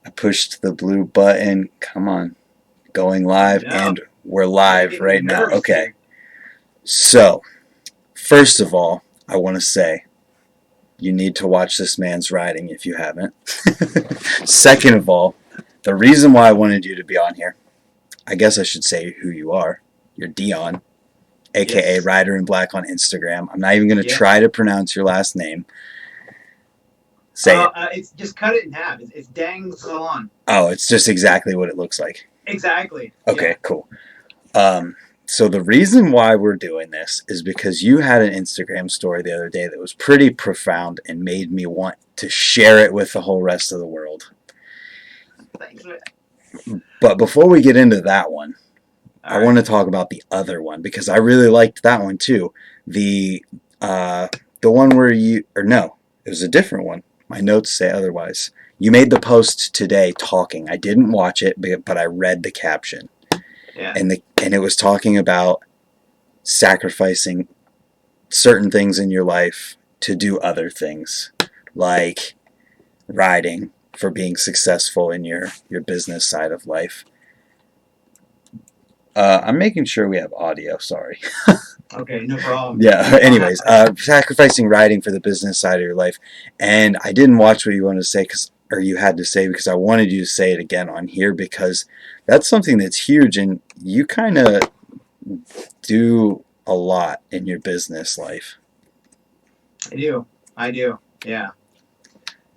I pushed the blue button. Come on. Going live, No, and we're I'm live right getting now. nervous Okay. here. So, first of all, I want to say you need to watch this man's riding if you haven't. Second of all, the reason why I wanted you to be on here, I guess I should say who you are. You're Dion, aka Yes. Rider in Black on Instagram. I'm not even going to Yeah. try to pronounce your last name. Say it. It's just cut it in half. It's Dangzalan. Oh, it's just exactly what it looks like. Exactly. Okay, Yeah. cool. Um, so the reason why we're doing this is because you had an Instagram story the other day that was pretty profound and made me want to share it with the whole rest of the world. Thanks. But before we get into that one, All I want right. to talk about the other one because I really liked that one too. The uh, the one where you or no, it was a different one. My notes say otherwise. You made the post today talking. I didn't watch it, but I read the caption, Yeah. and it was talking about sacrificing certain things in your life to do other things, like riding for being successful in your business side of life. I'm making sure we have audio. Sorry. Okay. No problem. Yeah. I'll have. Anyways, sacrificing riding for the business side of your life, and I didn't watch what you wanted to say or you had to say because I wanted you to say it again on here because that's something that's huge, and you kind of do a lot in your business life. I do. I do. Yeah.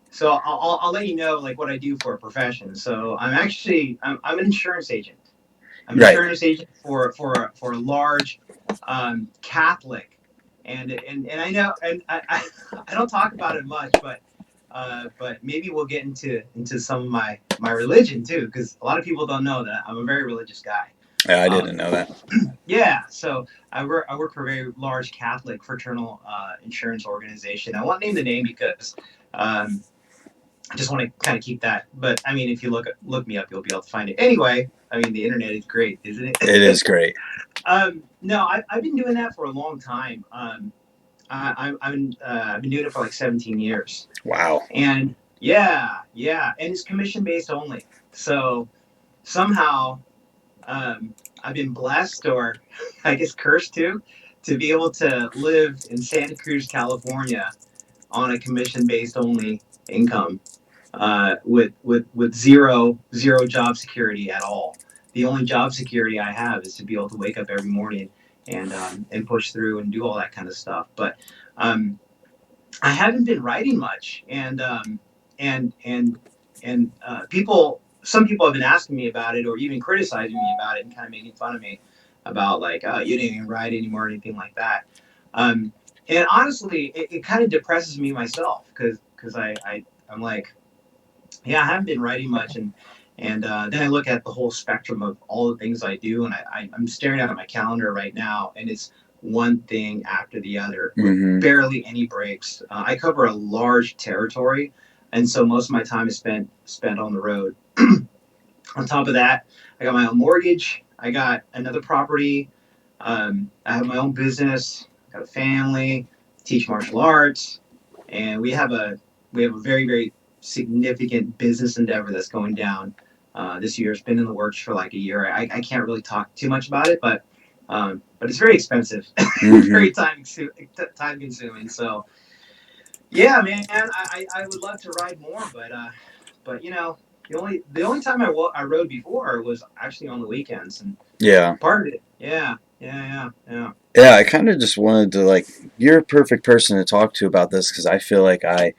So I'll let you know like what I do for a profession. So I'm an insurance agent. I'm an Right. insurance agent for a large Catholic, and I know and I don't talk about it much, but maybe we'll get into some of my religion too, because a lot of people don't know that I'm a very religious guy. Yeah, I didn't Um, know that. yeah, so I work for a very large Catholic fraternal insurance organization. I won't name the name because um, I just want to kind of keep that. But I mean, if you look me up, you'll be able to find it. Anyway, I mean, the internet is great, isn't It it? is great. No, I've been doing that for a long time. I've been doing it for like 17 years, Wow. and yeah, and it's commission based only. So somehow I've been blessed, or I guess cursed too, to be able to live in Santa Cruz, California, on a commission based only income with zero job security at all. The only job security I have is to be able to wake up every morning and push through and do all that kind of stuff. But um, I haven't been writing much, and and and some people have been asking me about it or even criticizing me about it and kind of making fun of me about like, oh, you didn't even write anymore or anything like that. Um, and honestly, it kind of depresses me myself because I'm like, yeah, I haven't been writing much, and then I look at the whole spectrum of all the things I do, and I'm staring at my calendar right now, and it's one thing after the other with Mm-hmm. barely any breaks. I cover a large territory, and so most of my time is spent on the road. On top of that, I got my own mortgage. I got another property. I have my own business. I got a family. Teach martial arts, and we have a very significant business endeavor that's going down this year. It's been in the works for like a year. I can't really talk too much about it, but it's very expensive, Mm-hmm. very time consuming. So yeah, man, I would love to ride more, but the only time I rode before was actually on the weekends, and Yeah. part of it, yeah. Yeah, I kind of just wanted to like you're a perfect person to talk to about this because I feel like I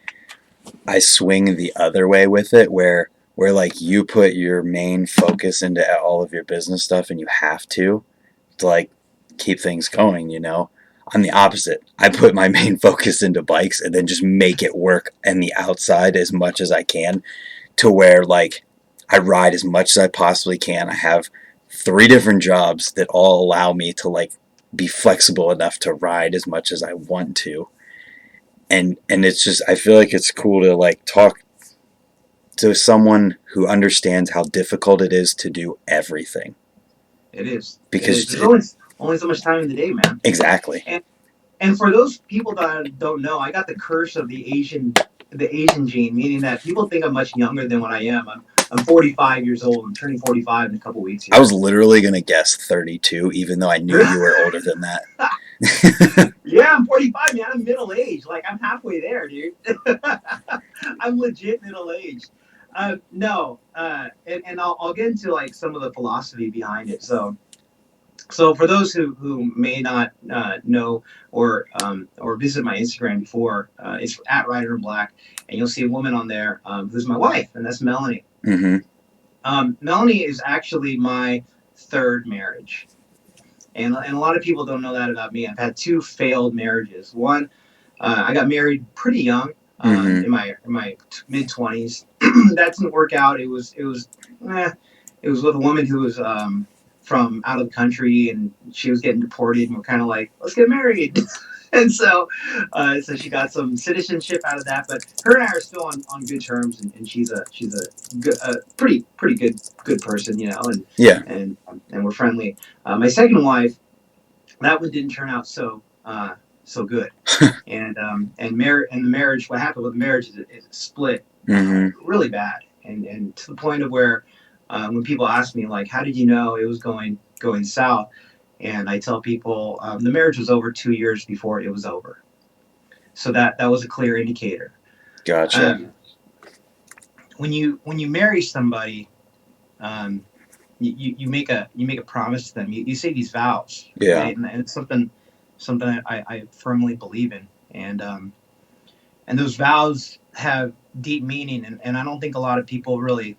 swing the other way with it where like you put your main focus into all of your business stuff and you have to like keep things going, you know. I'm the opposite. I put my main focus into bikes and then just make it work in the outside as much as I can to where like I ride as much as I possibly can. I have 3 different jobs that all allow me to like be flexible enough to ride as much as I want to. And it's just I feel like it's cool to like talk to someone who understands how difficult it is to do everything It is. It is. because There's only so much time in the day, man. exactly. And and for those people that don't know, I got the curse of the Asian gene, meaning that people think I'm much younger than what I am. I'm 45 years old. I'm turning 45 in a couple weeks I was here. literally gonna guess 32, even though I knew you were older than that. Yeah, I'm 45, man. I'm middle aged. Like I'm halfway there, dude. I'm legit middle aged. No, and I'll get into like some of the philosophy behind it. So for those who may not know or visit my Instagram before, it's at Rider in Black, and you'll see a woman on there who's my wife, and that's Melanie. Mm-hmm. Melanie is actually my third marriage. And a lot of people don't know that about me. I've had two failed marriages. One, I got married pretty young, Mm-hmm. in my mid 20s. That didn't work out. Eh, it was with a woman who was from out of the country, and she was getting deported. And we're kind of like, let's get married. And so she got some citizenship out of that. But her and I are still on good terms, and she's a good, pretty good person, you know, Yeah. and we're friendly. My second wife, that one didn't turn out so good, and the marriage. What happened with the marriage is it split Mm-hmm. really bad, and to the point of where when people ask me like, how did you know it was going south? And I tell people the marriage was over 2 years before it was over, so that was a clear indicator. Gotcha. Um, when you marry somebody, um, you make a promise to them. You say these vows, Yeah. right? And it's something I firmly believe in, and those vows have deep meaning, and I don't think a lot of people really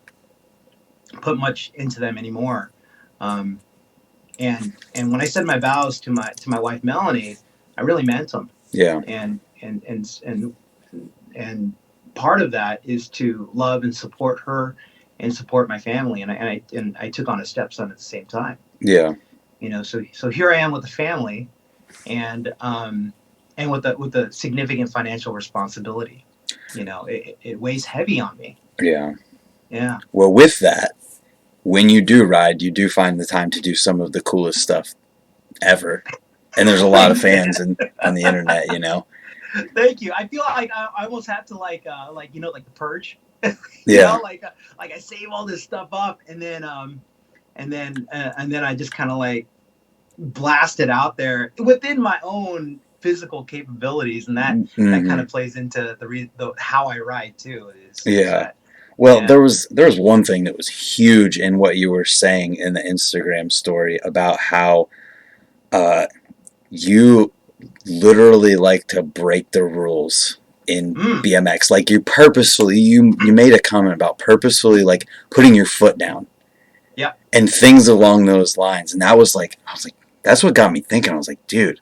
put much into them anymore. Um, and when I said my vows to my wife Melanie, I really meant them, Yeah. and part of that is to love and support her and support my family, and I took on a stepson at the same time. Yeah. You know, so here I am with a family, and with the significant financial responsibility. You know, it weighs heavy on me. Yeah. Yeah. Well, with that, when you do ride, you do find the time to do some of the coolest stuff ever. And there's a lot of fans on the internet, you know? Thank you. I feel like I almost have to like you know, like the purge. You Yeah. know, like I save all this stuff up, and then I just kind of like blast it out there within my own physical capabilities, and that kind Mm-hmm. of plays into the how I ride too. Is Yeah. that Well, yeah. there was one thing that was huge in what you were saying in the Instagram story about how uh, you literally like to break the rules in Mm, BMX. Like you made a comment about purposefully like putting your foot down yeah. and things along those lines. And I was like, that's what got me thinking. I was like, dude,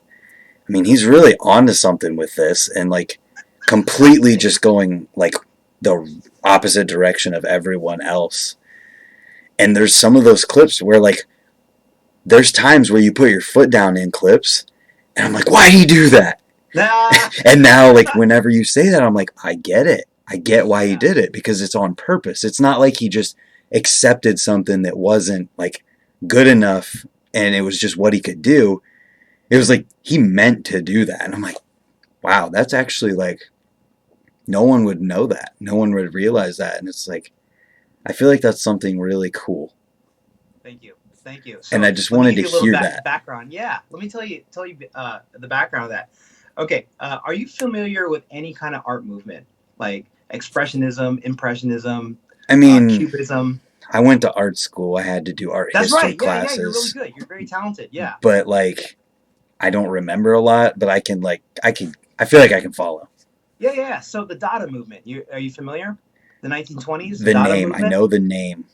I mean, he's really onto something with this, and like completely just going like the opposite direction of everyone else. And there's some of those clips where like there's times where you put your foot down in clips, and I'm like, why do you do that? Nah. And now, like, whenever you say that, I'm like, I get it. I get why he Yeah. did it because it's on purpose. It's not like he just accepted something that wasn't like good enough and it was just what he could do. It was like he meant to do that. And I'm like, wow, that's actually like no one would know that. No one would realize that. And it's like, I feel like that's something really cool. Thank you. Thank you. And I So just let me wanted give to you a little hear that. background. Yeah, let me tell you the background of that. Okay, are you familiar with any kind of art movement like expressionism, impressionism, I mean, cubism? I went to art school. I had to do art That's history right. Yeah, yeah, you're really classes, good. You're very talented. Yeah, but like I don't remember a lot, but I feel like I can follow. yeah, yeah, yeah. So the Dada movement. Are you familiar? The 1920s The Dada name, I movement. know the name.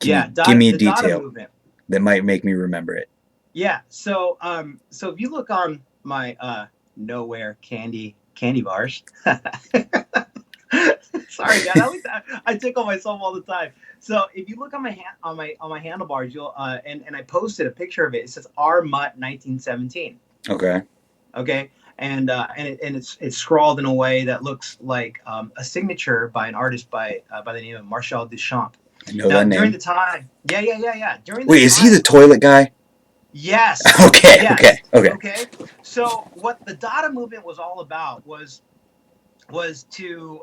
Yeah, Give me a The Dada detail movement. that might make me remember it. Yeah. So if you look on my nowhere candy bars. Sorry, man. I tickle myself all the time. So if you look on my on my handlebars, you'll and I posted a picture of it. It says R Mutt 1917. Okay. Okay, and it's scrawled in a way that looks like a signature by an artist by the name of Marcel Duchamp. I know Now that during name. the time, yeah. During the Wait, is he the time, toilet guy? yes, Okay, okay, yes, okay. okay. So what the Dada movement was all about was to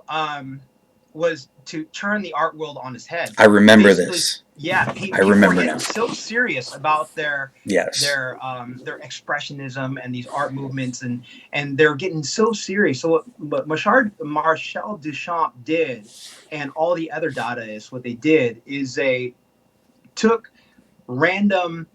was to turn the art world on its head. I remember Basically, this. yeah, I people were remember getting now. so serious about Yes. their expressionism and these art movements, and they're getting so serious. So what Marcel Duchamp did, and all the other Dadaists, what they did is they took random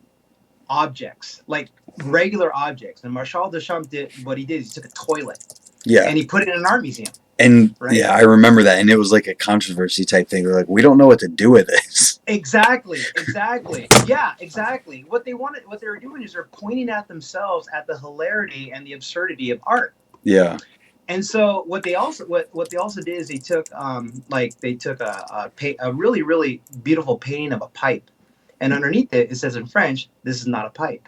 objects, like regular objects, and Marcel Duchamp did what he did. He took a toilet Yeah. and he put it in an art museum, And right? yeah, I remember that. And it was like a controversy type thing. They're like, we don't know what to do with this. Exactly, exactly. Yeah, exactly. What they were doing is they're pointing at themselves at the hilarity and the absurdity of art. Yeah. And so what they also did is they took they took a really really beautiful painting of a pipe, and underneath it says in French, "This is not a pipe,"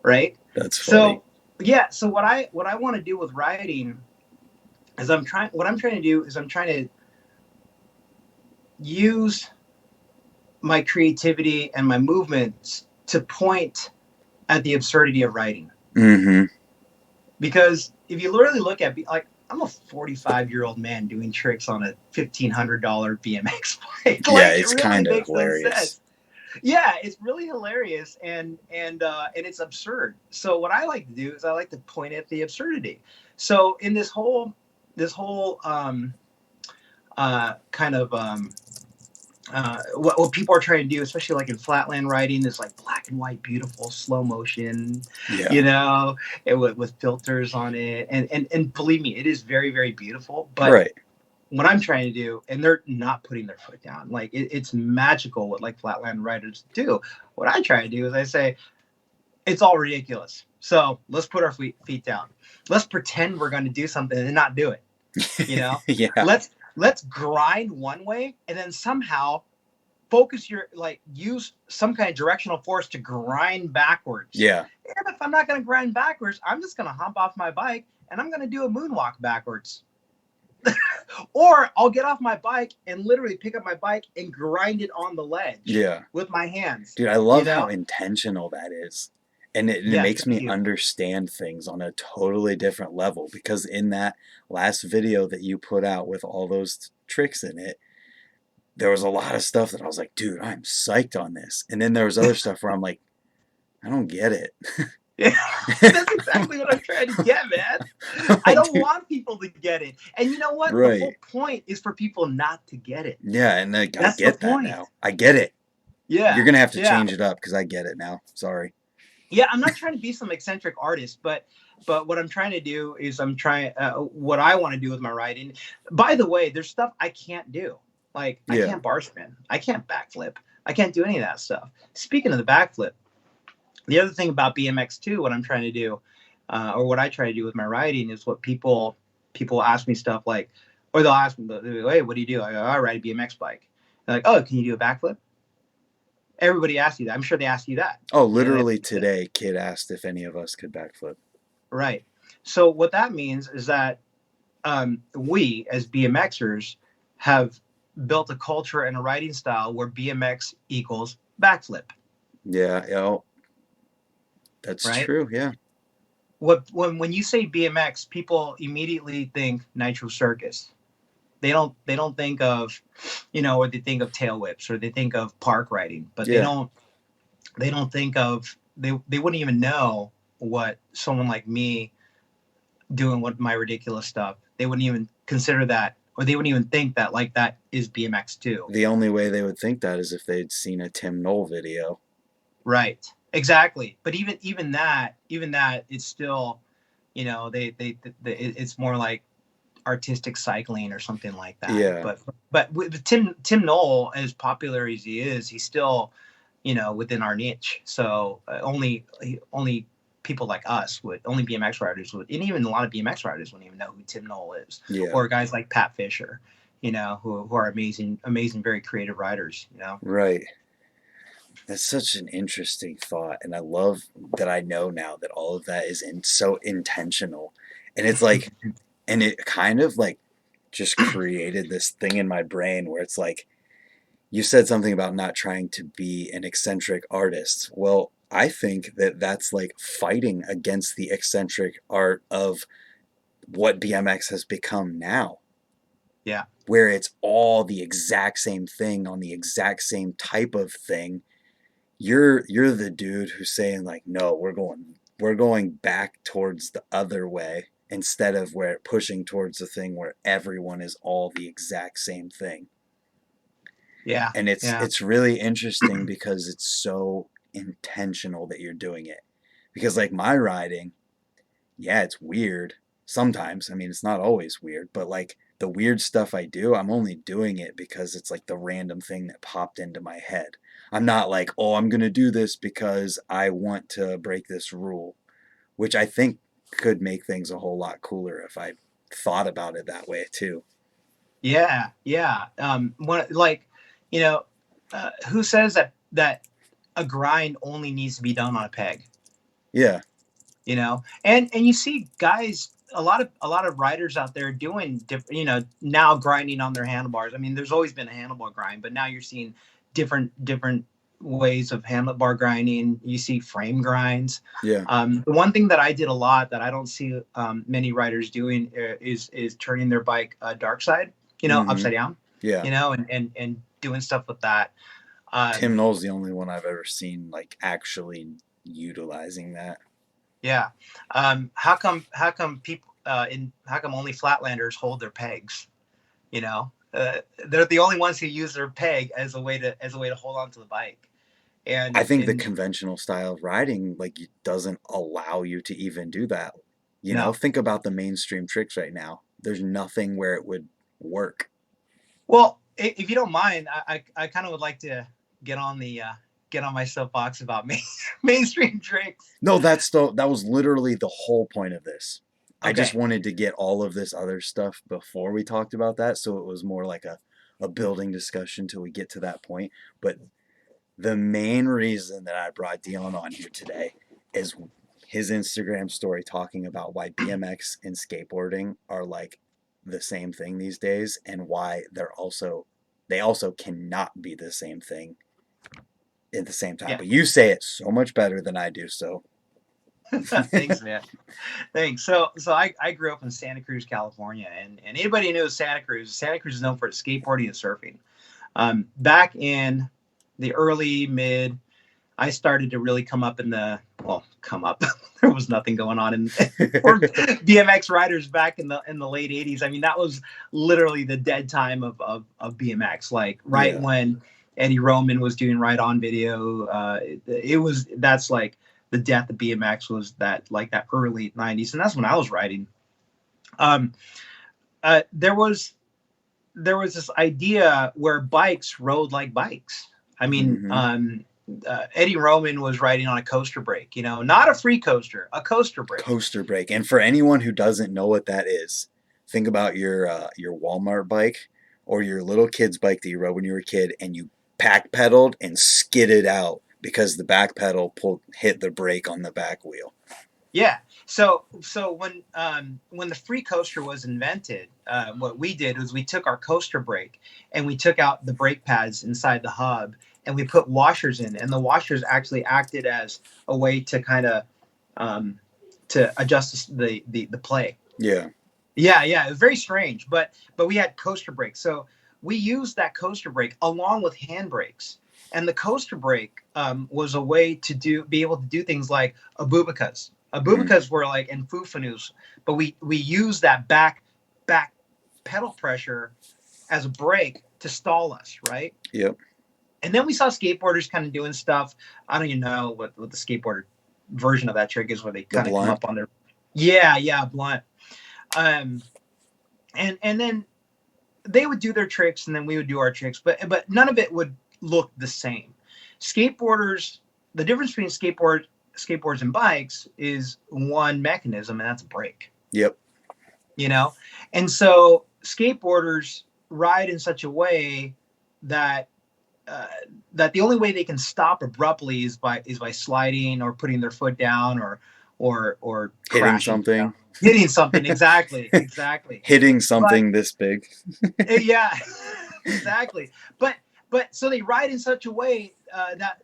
right? That's funny. So yeah, so what I want to do with writing is I'm trying to do is I'm trying to use my creativity and my movements to point at the absurdity of writing. Mm-hmm. Because if you literally look at, like, I'm a 45-year-old man doing tricks on a $1,500 BMX bike. Yeah, Like, it it's really kind of makes no hilarious. sense. Yeah, it's really hilarious, and it's absurd. So what I like to do is I like to point at the absurdity. So in this whole kind of what people are trying to do, especially like in flatland writing, is like black and white, beautiful, slow motion, Yeah. you know, with filters on it. And believe me, it is very, very beautiful. But Right. what I'm trying to do, and they're not putting their foot down, like it's magical what like flatland writers do. What I try to do is I say, it's all ridiculous. So let's put our feet down. Let's pretend we're going to do something and not do it. You know, Yeah. let's grind one way and then somehow focus your, like, use some kind of directional force to grind backwards. Yeah. And if I'm not going to grind backwards, I'm just going to hop off my bike and I'm going to do a moonwalk backwards. Or I'll get off my bike and literally pick up my bike and grind it on the ledge Yeah. with my hands. Dude, I You love how know? intentional that is. And it Yes, makes thank me you. understand things on a totally different level because in that last video that you put out with all those tricks in it, there was a lot of stuff that I was like, dude, I'm psyched on this. And then there was other stuff where I'm like, I don't get it. Yeah, that's exactly what I'm trying to get, man. I'm I like, don't dude, want people to get it. And you know what? The right. whole point is for people not to get it. Yeah, and like, I That's the get that point. now. I get it. Yeah. You're gonna have to Yeah. change it up because I get it now. Sorry. Yeah, I'm not trying to be some eccentric artist, but what I'm trying to do is I'm trying what I want to do with my writing. By the way, there's stuff I can't do. Like, I Yeah. can't bar spin, I can't backflip, I can't do any of that stuff. Speaking of the backflip, the other thing about BMX too, what I'm trying to do, or what I try to do with my writing, is what people ask me stuff like, or they'll ask me, "Hey, what do you do?" I go, "I ride a BMX bike." They're like, "Oh, can you do a backflip?" Everybody asks you that. I'm sure they ask you that. Oh, You know, literally today, kid asked if any of us could backflip. right. So what that means is that we as BMXers have built a culture and a writing style where BMX equals backflip, Yeah, that's right? true. Yeah. When you say BMX, people immediately think Nitro Circus. They don't think of, or they think of tail whips, or they think of park riding, but they Yeah. don't think of, they wouldn't even know what someone like me doing what my ridiculous stuff. They wouldn't even consider that, or they wouldn't even think that, like, that is BMX too. The only way they would think that is if they'd seen a Tim Knoll video. Right. Exactly. But even that, it's still, it's more like artistic cycling or something like that. Yeah. But with Tim Knoll, as popular as he is, he's still, within our niche. So only people like us would, only BMX riders would, and even a lot of BMX riders wouldn't even know who Tim Knoll is, Yeah. or guys like Pat Fisher, who are amazing, amazing, very creative writers. Right. That's such an interesting thought, and I love that I know now that all of that is so intentional, and it's like, and it kind of like just created this thing in my brain where it's like you said something about not trying to be an eccentric artist. Well, I think that that's like fighting against the eccentric art of what BMX has become now. Yeah. where it's all the exact same thing on the exact same type of thing. You're the dude who's saying like, no, we're going back towards the other way instead of where pushing towards the thing where everyone is all the exact same thing. Yeah. And it's Yeah. it's really interesting because it's so intentional that you're doing it. Because like my riding, yeah, it's weird sometimes. I mean, it's not always weird, but like the weird stuff I do, I'm only doing it because it's like the random thing that popped into my head. I'm not like, oh, I'm going to do this because I want to break this rule, which I think could make things a whole lot cooler if I thought about it that way too. Yeah. Yeah. One like, you know, who says that a grind only needs to be done on a peg? Yeah. And you see guys, a lot of riders out there doing now grinding on their handlebars. I mean, there's always been a handlebar grind, but now you're seeing different ways of handlebar grinding. You see frame grinds. Yeah. The one thing that I did a lot that I don't see many riders doing is turning their bike dark side, Mhm. upside down, Yeah. and doing stuff with that. Tim um Knoll's the only one I've ever seen like actually utilizing that. Yeah. How come people how come only flatlanders hold their pegs? They're the only ones who use their peg as a way to hold on to the bike. I And think the and conventional style of riding like doesn't allow you to even do that. No. Think about the mainstream tricks right now. There's nothing where it would work. Well, if you don't mind, I kind of would like to get on the get on my soapbox about mainstream tricks. No, that was literally the whole point of this. I just Okay. wanted to get all of this other stuff before we talked about that, so it was more like a building discussion till we get to that point. But the main reason that I brought Dion on here today is his Instagram story talking about why BMX and skateboarding are like the same thing these days and why they also cannot be the same thing at the same time. Yeah. But you say it so much better than I do, so Thanks, man. Thanks. So I grew up in Santa Cruz, California, and anybody who knows Santa Cruz is known for its skateboarding and surfing. Back in the early mid, I started to really come up in the well, come up. There was nothing going on in for BMX riders back in the late '80s. I mean, that was literally the dead time of BMX. Like right yeah, when Eddie Roman was doing Right On Video, that's like the death of BMX was that early '90s, and that's when I was riding. Um, there was this idea where bikes rode like bikes. I mean, hmm Eddie Roman was riding on a coaster brake, not a free coaster, a coaster brake. coaster brake. And for anyone who doesn't know what that is, think about your Walmart bike or your little kid's bike that you rode when you were a kid, and you pack pedaled and skidded out because the back pedal hit the brake on the back wheel. Yeah. So when the free coaster was invented, what we did was we took our coaster brake and we took out the brake pads inside the hub and we put washers in, and the washers actually acted as a way to kind of um, to adjust the play. Yeah. Yeah, yeah, it was very strange, but we had coaster brakes, so we used that coaster brake along with hand brakes, and the coaster brake was a way to be able to do things like abubakas. Mm. Abubakas were like in fufanus, but we used that back pedal pressure as a brake to stall us, right? Yep. And then we saw skateboarders kind of doing stuff. I don't even know what the skateboarder version of that trick is, where they The kind of come blunt. up on their yeah blunt. Um, and then they would do their tricks and then we would do our tricks, but none of it would look the same. Skateboarders, the difference between skateboards and bikes is one mechanism, and that's a brake. Yep. you know and so skateboarders ride in such a way that uh, that the only way they can stop abruptly is by sliding or putting their foot down or Hitting crashing, something. hitting something. Exactly. Hitting But something this big. yeah, exactly. But so they ride in such a way that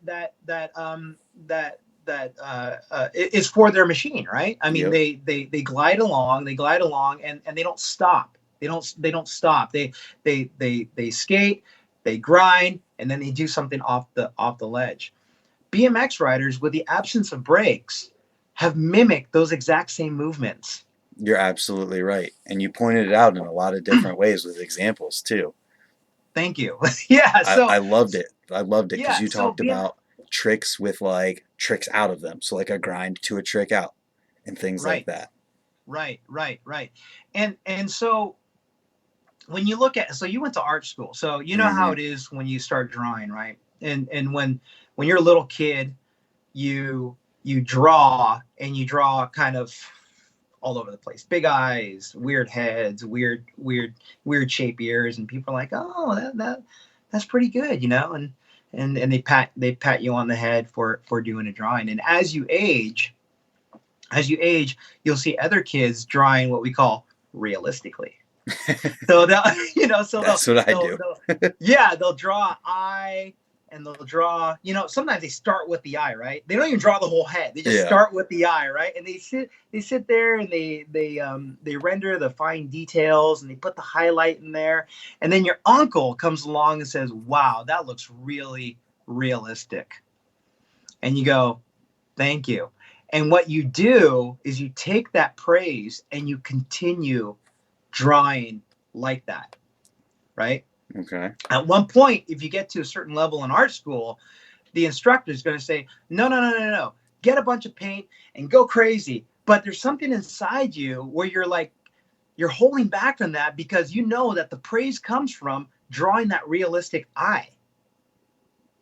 is for their machine, right? I mean, Yep. they glide along, and they don't stop. They don't stop. They skate, they grind, and then they do something off the ledge. BMX riders, with the absence of brakes, have mimicked those exact same movements. You're absolutely right. And you pointed it out in a lot of different ways with examples too. Thank you. Yeah. I loved it. I loved it because Yeah. you So talked BMX. about tricks with like tricks out of them. So like a grind to a trick out and things like Right. that. Right. And so when you look at, so you went to art school, so you know how Hmm. it is when you start drawing, right? And when you're a little kid, you draw, and you draw kind of all over the place. Big eyes, weird heads, weird shape ears, and people are like, "Oh, that's pretty good," and they pat you on the head for doing a drawing. And as you age, you'll see other kids drawing what we call realistically. So they'll, so they'll, That's what I they'll, do. they'll, yeah, they'll draw an eye, and they'll draw, sometimes they start with the eye, right? They don't even draw the whole head. They just Yeah. start with the eye, right? And they sit there, and they render the fine details, and they put the highlight in there. And then your uncle comes along and says, "Wow, that looks really realistic." And you go, "Thank you." And what you do is you take that praise and you continue drawing like that, right? Okay. At one point, if you get to a certain level in art school, the instructor is going to say, "No, no, no, no, no. Get a bunch of paint and go crazy." But there's something inside you where you're holding back from that, because you know that the praise comes from drawing that realistic eye,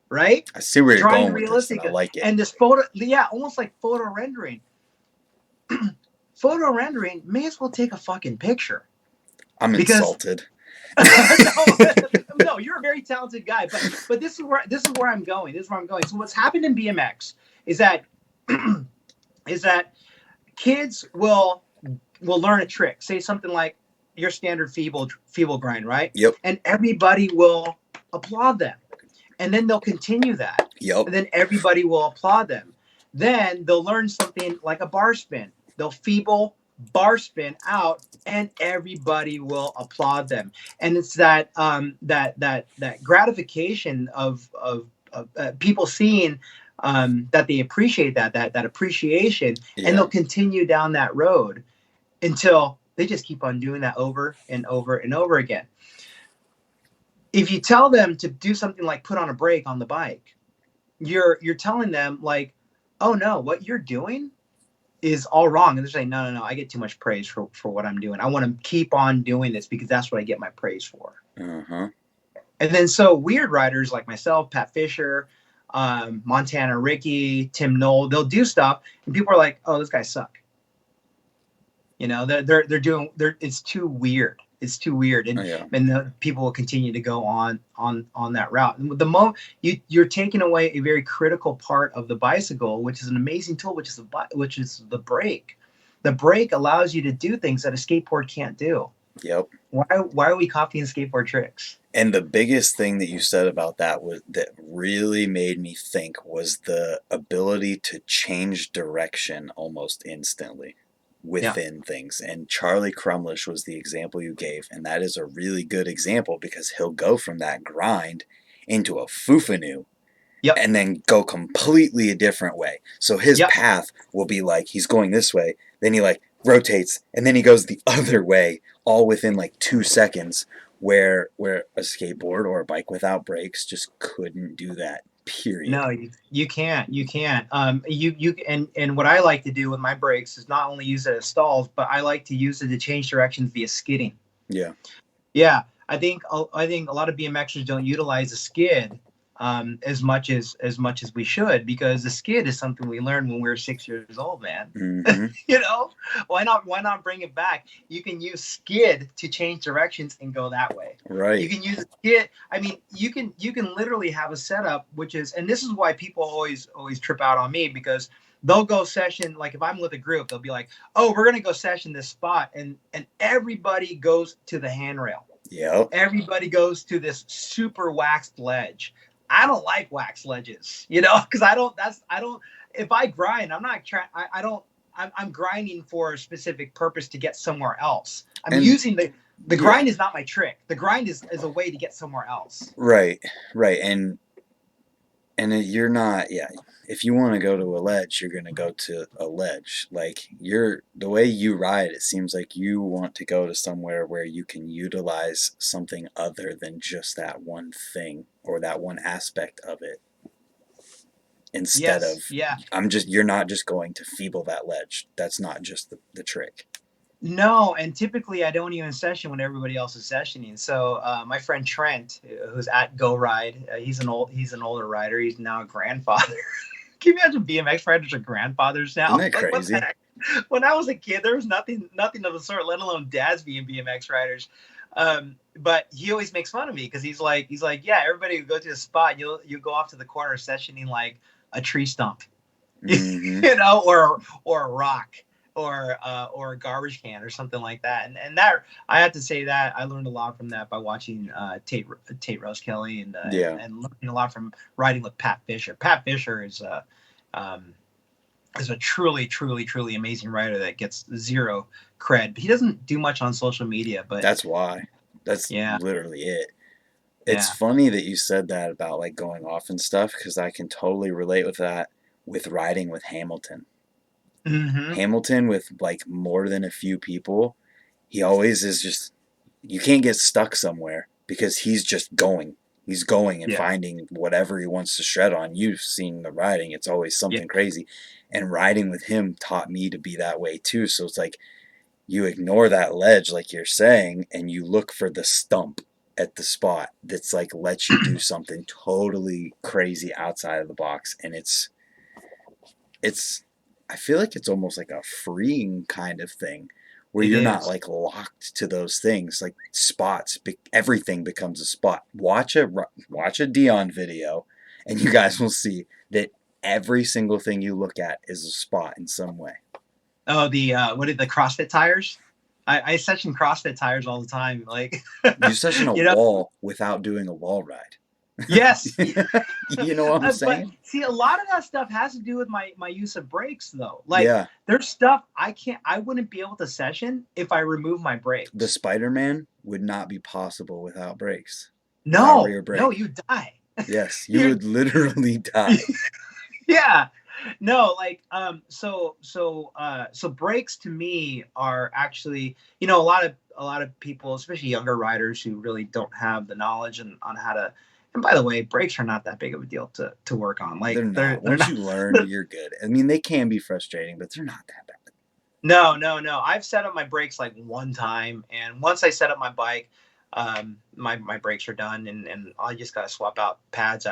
right? I see where you're Drawing going with this and realistic. I like it. And this photo, yeah, almost like photo rendering. Photo rendering may as well take a fucking picture, I'm because insulted. no, no, you're a very talented guy, but this is where I'm going. This is where I'm going. So what's happened in BMX is that is that kids will learn a trick. Say something like your standard feeble grind, right? Yep. And everybody will applaud them, and then they'll continue that, Yep. and then everybody will applaud them. Then they'll learn something like a bar spin. They'll feeble bar spin out, and everybody will applaud them. And it's that gratification of people seeing that they appreciate that appreciation, and Yeah. they'll continue down that road until they just keep on doing that over and over and over again. If you tell them to do something like put on a brake on the bike, you're telling them like, "Oh no, what you're doing is all wrong." And they're saying, "No, no, no, I get too much praise for what I'm doing. I want to keep on doing this because that's what I get my praise for." Uh-huh. And then so weird writers like myself, Pat Fisher, Montana Ricky, Tim Knoll, they'll do stuff, and people are like, "Oh, this guy suck." They're doing, it's too weird. It's too weird. Oh, and yeah. and the people will continue to go on that route. And the moment you're taking away a very critical part of the bicycle, which is an amazing tool, which is the brake. The brake allows you to do things that a skateboard can't do. Yep. Why are we copying skateboard tricks? And the biggest thing that you said about that was that really made me think was the ability to change direction almost instantly Yeah. within things. And Charlie Crumlish was the example you gave, and that is a really good example because he'll go from that grind into a foofanu Yep. and then go completely a different way. So his Yep. path will be like he's going this way, then he like rotates, and then he goes the other way, all within like 2 seconds. Where a skateboard or a bike without brakes just couldn't do that. Period. No, you can't. You can't. You and what I like to do with my brakes is not only use it as stalls, but I like to use it to change directions via skidding. Yeah. Yeah, I think a lot of BMXers don't utilize the skid as much as we should, because the skid is something we learned when we were 6 years old, man. Mm-hmm. you know, why not bring it back? You can use skid to change directions and go that way. Right. You can use skid. I mean, you can literally have a setup, which is, and this is why people always trip out on me, because they'll go session, like if I'm with a group, they'll be like, "Oh, we're gonna go session this spot," and everybody goes to the handrail. Yep. Everybody goes to this super waxed ledge. I don't like wax ledges, because I don't. If I grind, I'm not trying. I don't. I'm grinding for a specific purpose to get somewhere else. I'm And using The Yeah, grind is not my trick. The grind is a way to get somewhere else. right, right, you're not, yeah. If you want to go to a ledge, you're gonna go to a ledge. Like you're the way you ride, it seems like you want to go to somewhere where you can utilize something other than just that one thing or that one aspect of it. Instead Yes, of yeah. you're not just going to feeble that ledge. That's not just the trick. No, and typically I don't even session when everybody else is sessioning. So my friend Trent, who's at Go Ride, he's an older rider. He's now a grandfather. Can you imagine BMX riders are grandfathers Isn't now? that Like what the crazy? heck? When I was a kid, there was nothing of the sort, let alone dads being BMX riders. But he always makes fun of me because he's like, yeah, everybody would go to a spot, you'll go off to the corner sessioning like a tree stump, Mm-hmm. or a rock, or a garbage can or something like that. And that I have to say that I learned a lot from that by watching Tate Rose Kelly Yeah, and learning a lot from riding with Pat Fisher. Pat Fisher um, is a truly amazing rider that gets zero cred. He doesn't do much on social media, but that's why. That's yeah, literally it. It's yeah, funny that you said that about like going off and stuff because I can totally relate with that with riding with Hamilton. hmm, Hamilton with like more than a few people, he always is just you can't get stuck somewhere because he's just going. He's going and yeah, finding whatever he wants to shred on. You've seen the riding, it's always yeah, something crazy. And riding with him taught me to be that way too. So it's like you ignore that ledge like you're saying and you look for the stump at the spot that's like lets you do something totally crazy outside of the box and it's I feel like it's almost like a freeing kind of thing where it you're not is. like locked to those things like spots everything becomes a spot. Watch a Dion video and you guys will see that every single thing you look at is a spot in some way. Oh, the what are the CrossFit tires? I session CrossFit tires all the time. Like, You session a you know, wall without doing a wall ride. yes. You know what I'm But saying? see, a lot of that stuff has to do with my use of brakes, though. Like, Yeah. there's stuff I wouldn't be able to session if I remove my The brakes. Spider-Man would not be possible without brakes, without No, rear no, brake. you die. Yes, you You're would literally die. yeah. No, like so brakes to me are actually, a lot of people, especially younger riders who really don't have the knowledge on how to, and by the way, brakes are not that big of a deal to work on. Like They're not. they're Once not you learn, you're good. I mean, they can be frustrating, but they're not that bad. no. I've set up my brakes like one time, and once I set up my bike, my brakes are done, and I just gotta swap out pads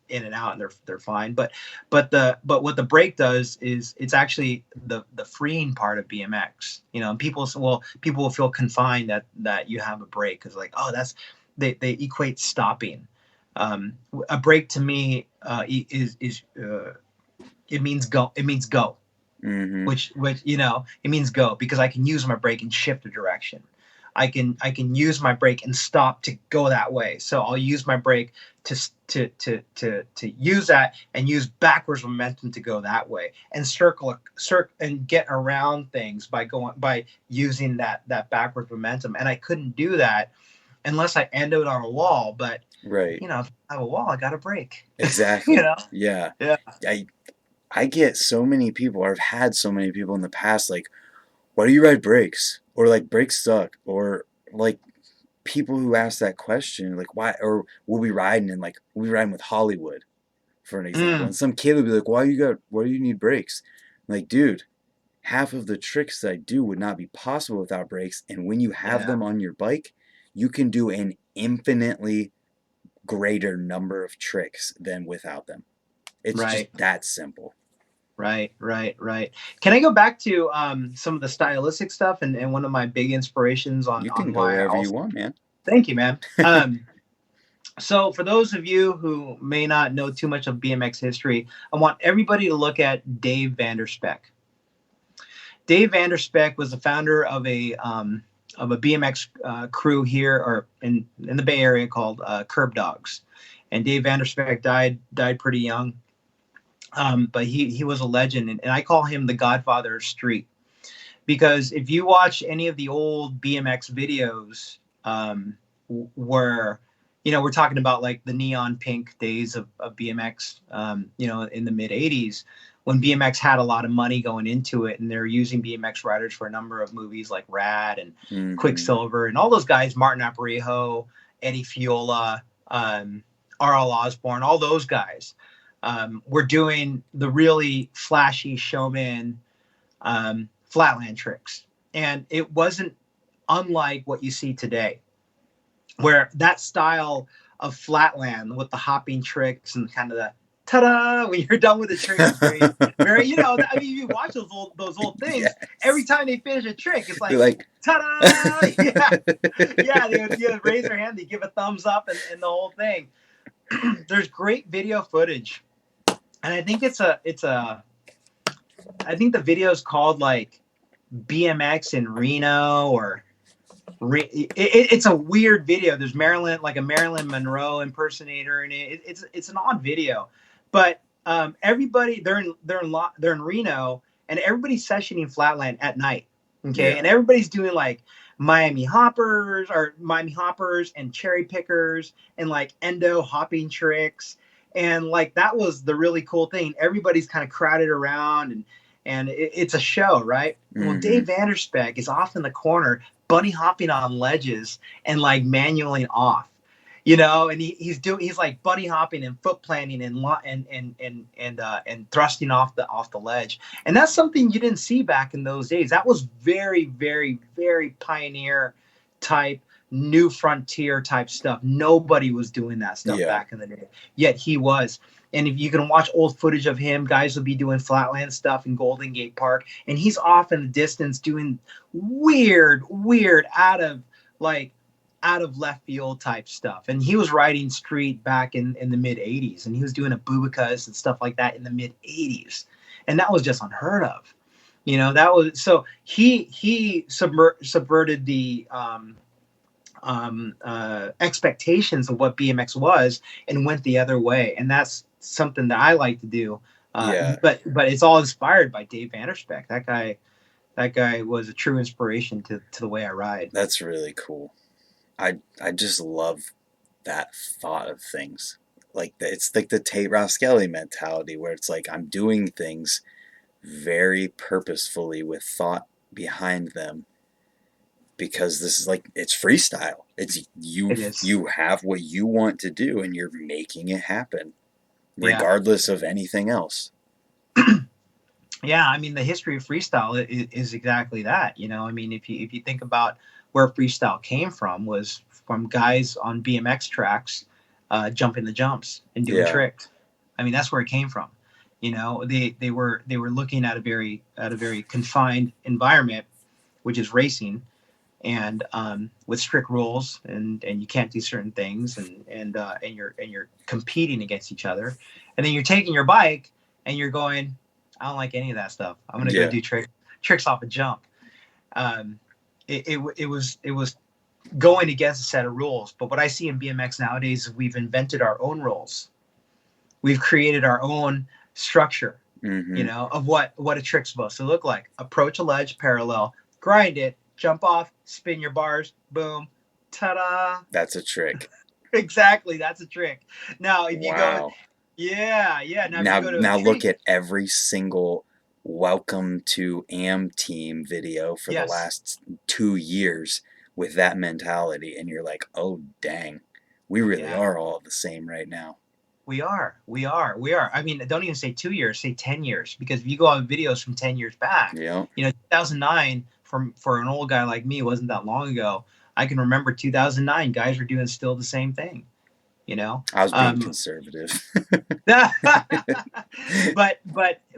in and out, and they're fine. But what the brake does is it's actually the freeing part of BMX. And people will feel confined that you have a brake because like, oh, they equate stopping. A brake to me is it means go. It means go, Mm-hmm. which it means go because I can use my brake and shift the direction. I can use my brake and stop to go that way. So I'll use my brake to use that and use backwards momentum to go that way and circle and get around things by using that backwards momentum. And I couldn't do that unless I ended on a wall. But Right. if I have a wall, I got a brake. you Exactly. know? Yeah. Yeah. I I get so many people, or I've had so many people in the past, like, why do you ride brakes? Or like brakes suck. Or like people who ask that question, like why or we'll be riding with Hollywood, for an example. Mm, And some kid will be like, why do you need brakes? I'm like, dude, half of the tricks that I do would not be possible without brakes. And when you have yeah. them on your bike, you can do an infinitely greater number of tricks than without them. It's just Right. that simple. Right. Can I go back to some of the stylistic stuff and one of my big inspirations You on can go why I wherever you also want, man. thank you, man. So for those of you who may not know too much of BMX history, I want everybody to look at Dave Vanderspeck. Dave Vanderspeck was the founder of a BMX crew here or in the Bay Area called Curb Dogs, and Dave Vanderspeck died pretty young. But he was a legend, and I call him the Godfather of Street because if you watch any of the old BMX videos, where we're talking about like the neon pink days of BMX, in the mid 80s, when BMX had a lot of money going into it, and they're using BMX riders for a number of movies like Rad and Mm-hmm. Quicksilver and all those guys, Martin Aparijo, Eddie Fiola, R.L. Osborne, all those guys were doing the really flashy showman flatland tricks. And it wasn't unlike what you see today, where that style of flatland with the hopping tricks and kind of the ta-da when you're done with the trick is very, very, I mean, you watch those old things, every Yes. time they finish a trick, it's They're like, like, ta-da! Yeah, yeah, they would raise their hand, they give a thumbs up, and the whole thing. There's great video footage, and I think I think the video is called like BMX in Reno, or it's a weird video. There's Marilyn, like a Marilyn Monroe impersonator in it. It's an odd video, but everybody they're in Reno, and everybody's sessioning flatland at night. Okay, yeah. and everybody's doing like Miami hoppers and cherry pickers and like endo hopping tricks, and like that was the really cool thing. Everybody's kind of crowded around, and it's a show, right? Well, Mm-hmm. Dave Vanderspek is off in the corner bunny hopping on ledges and like manualing off, and he's like bunny hopping and foot planting and thrusting off the ledge. And that's something you didn't see back in those days. That was very, very, very pioneer type, new frontier type stuff. Nobody was doing that stuff Yeah. back in the day, yet he was. And if you can watch old footage of him, guys will be doing flatland stuff in Golden Gate Park, and he's off in the distance doing weird, like out of left field type stuff. And he was riding street back in the mid 80s, and he was doing a Bubicas and stuff like that in the mid 80s. And that was just unheard of. That was so he subverted the expectations of what BMX was and went the other way. And that's something that I like to do. Yeah. But it's all inspired by Dave Vanderspek. That guy was a true inspiration to the way I ride. That's really cool. I just love that thought of things. It's like the Tate Roskelly mentality where it's like I'm doing things very purposefully with thought behind them because this is like it's freestyle. It's It is. you have what you want to do and you're making it happen Yeah. regardless of anything else. Yeah. I mean, the history of freestyle is exactly that. I mean, if you think about where freestyle came from, was from guys on BMX tracks jumping the jumps and doing Yeah. tricks. I mean, that's where it came from. They were looking at a very confined environment, which is racing, and with strict rules, and you can't do certain things, and you're competing against each other, and then you're taking your bike and you're going, I don't like any of that stuff. I'm gonna go Yeah. do tricks off a jump. Um, it was going against a set of rules. But what I see in BMX nowadays is we've invented our own rules. We've created our own structure, Mm-hmm. of what a trick's supposed to look like. Approach a ledge parallel, grind it, jump off, spin your bars, boom, ta-da. That's a trick. Exactly, that's a trick. Now, if you go, Wow. yeah, yeah. Now, if you Now go to a now look tree, at every single welcome to Am Team video for the yes, last 2 years with that mentality and you're like, oh dang, we really yeah, are all the same right now. we are. I mean, don't even say 2 years, say 10 years, because if you go on videos from 10 years back, Yeah. 2009 for an old guy like me wasn't that long ago. I can remember 2009, guys were doing still the same thing. You know, I was being um, conservative.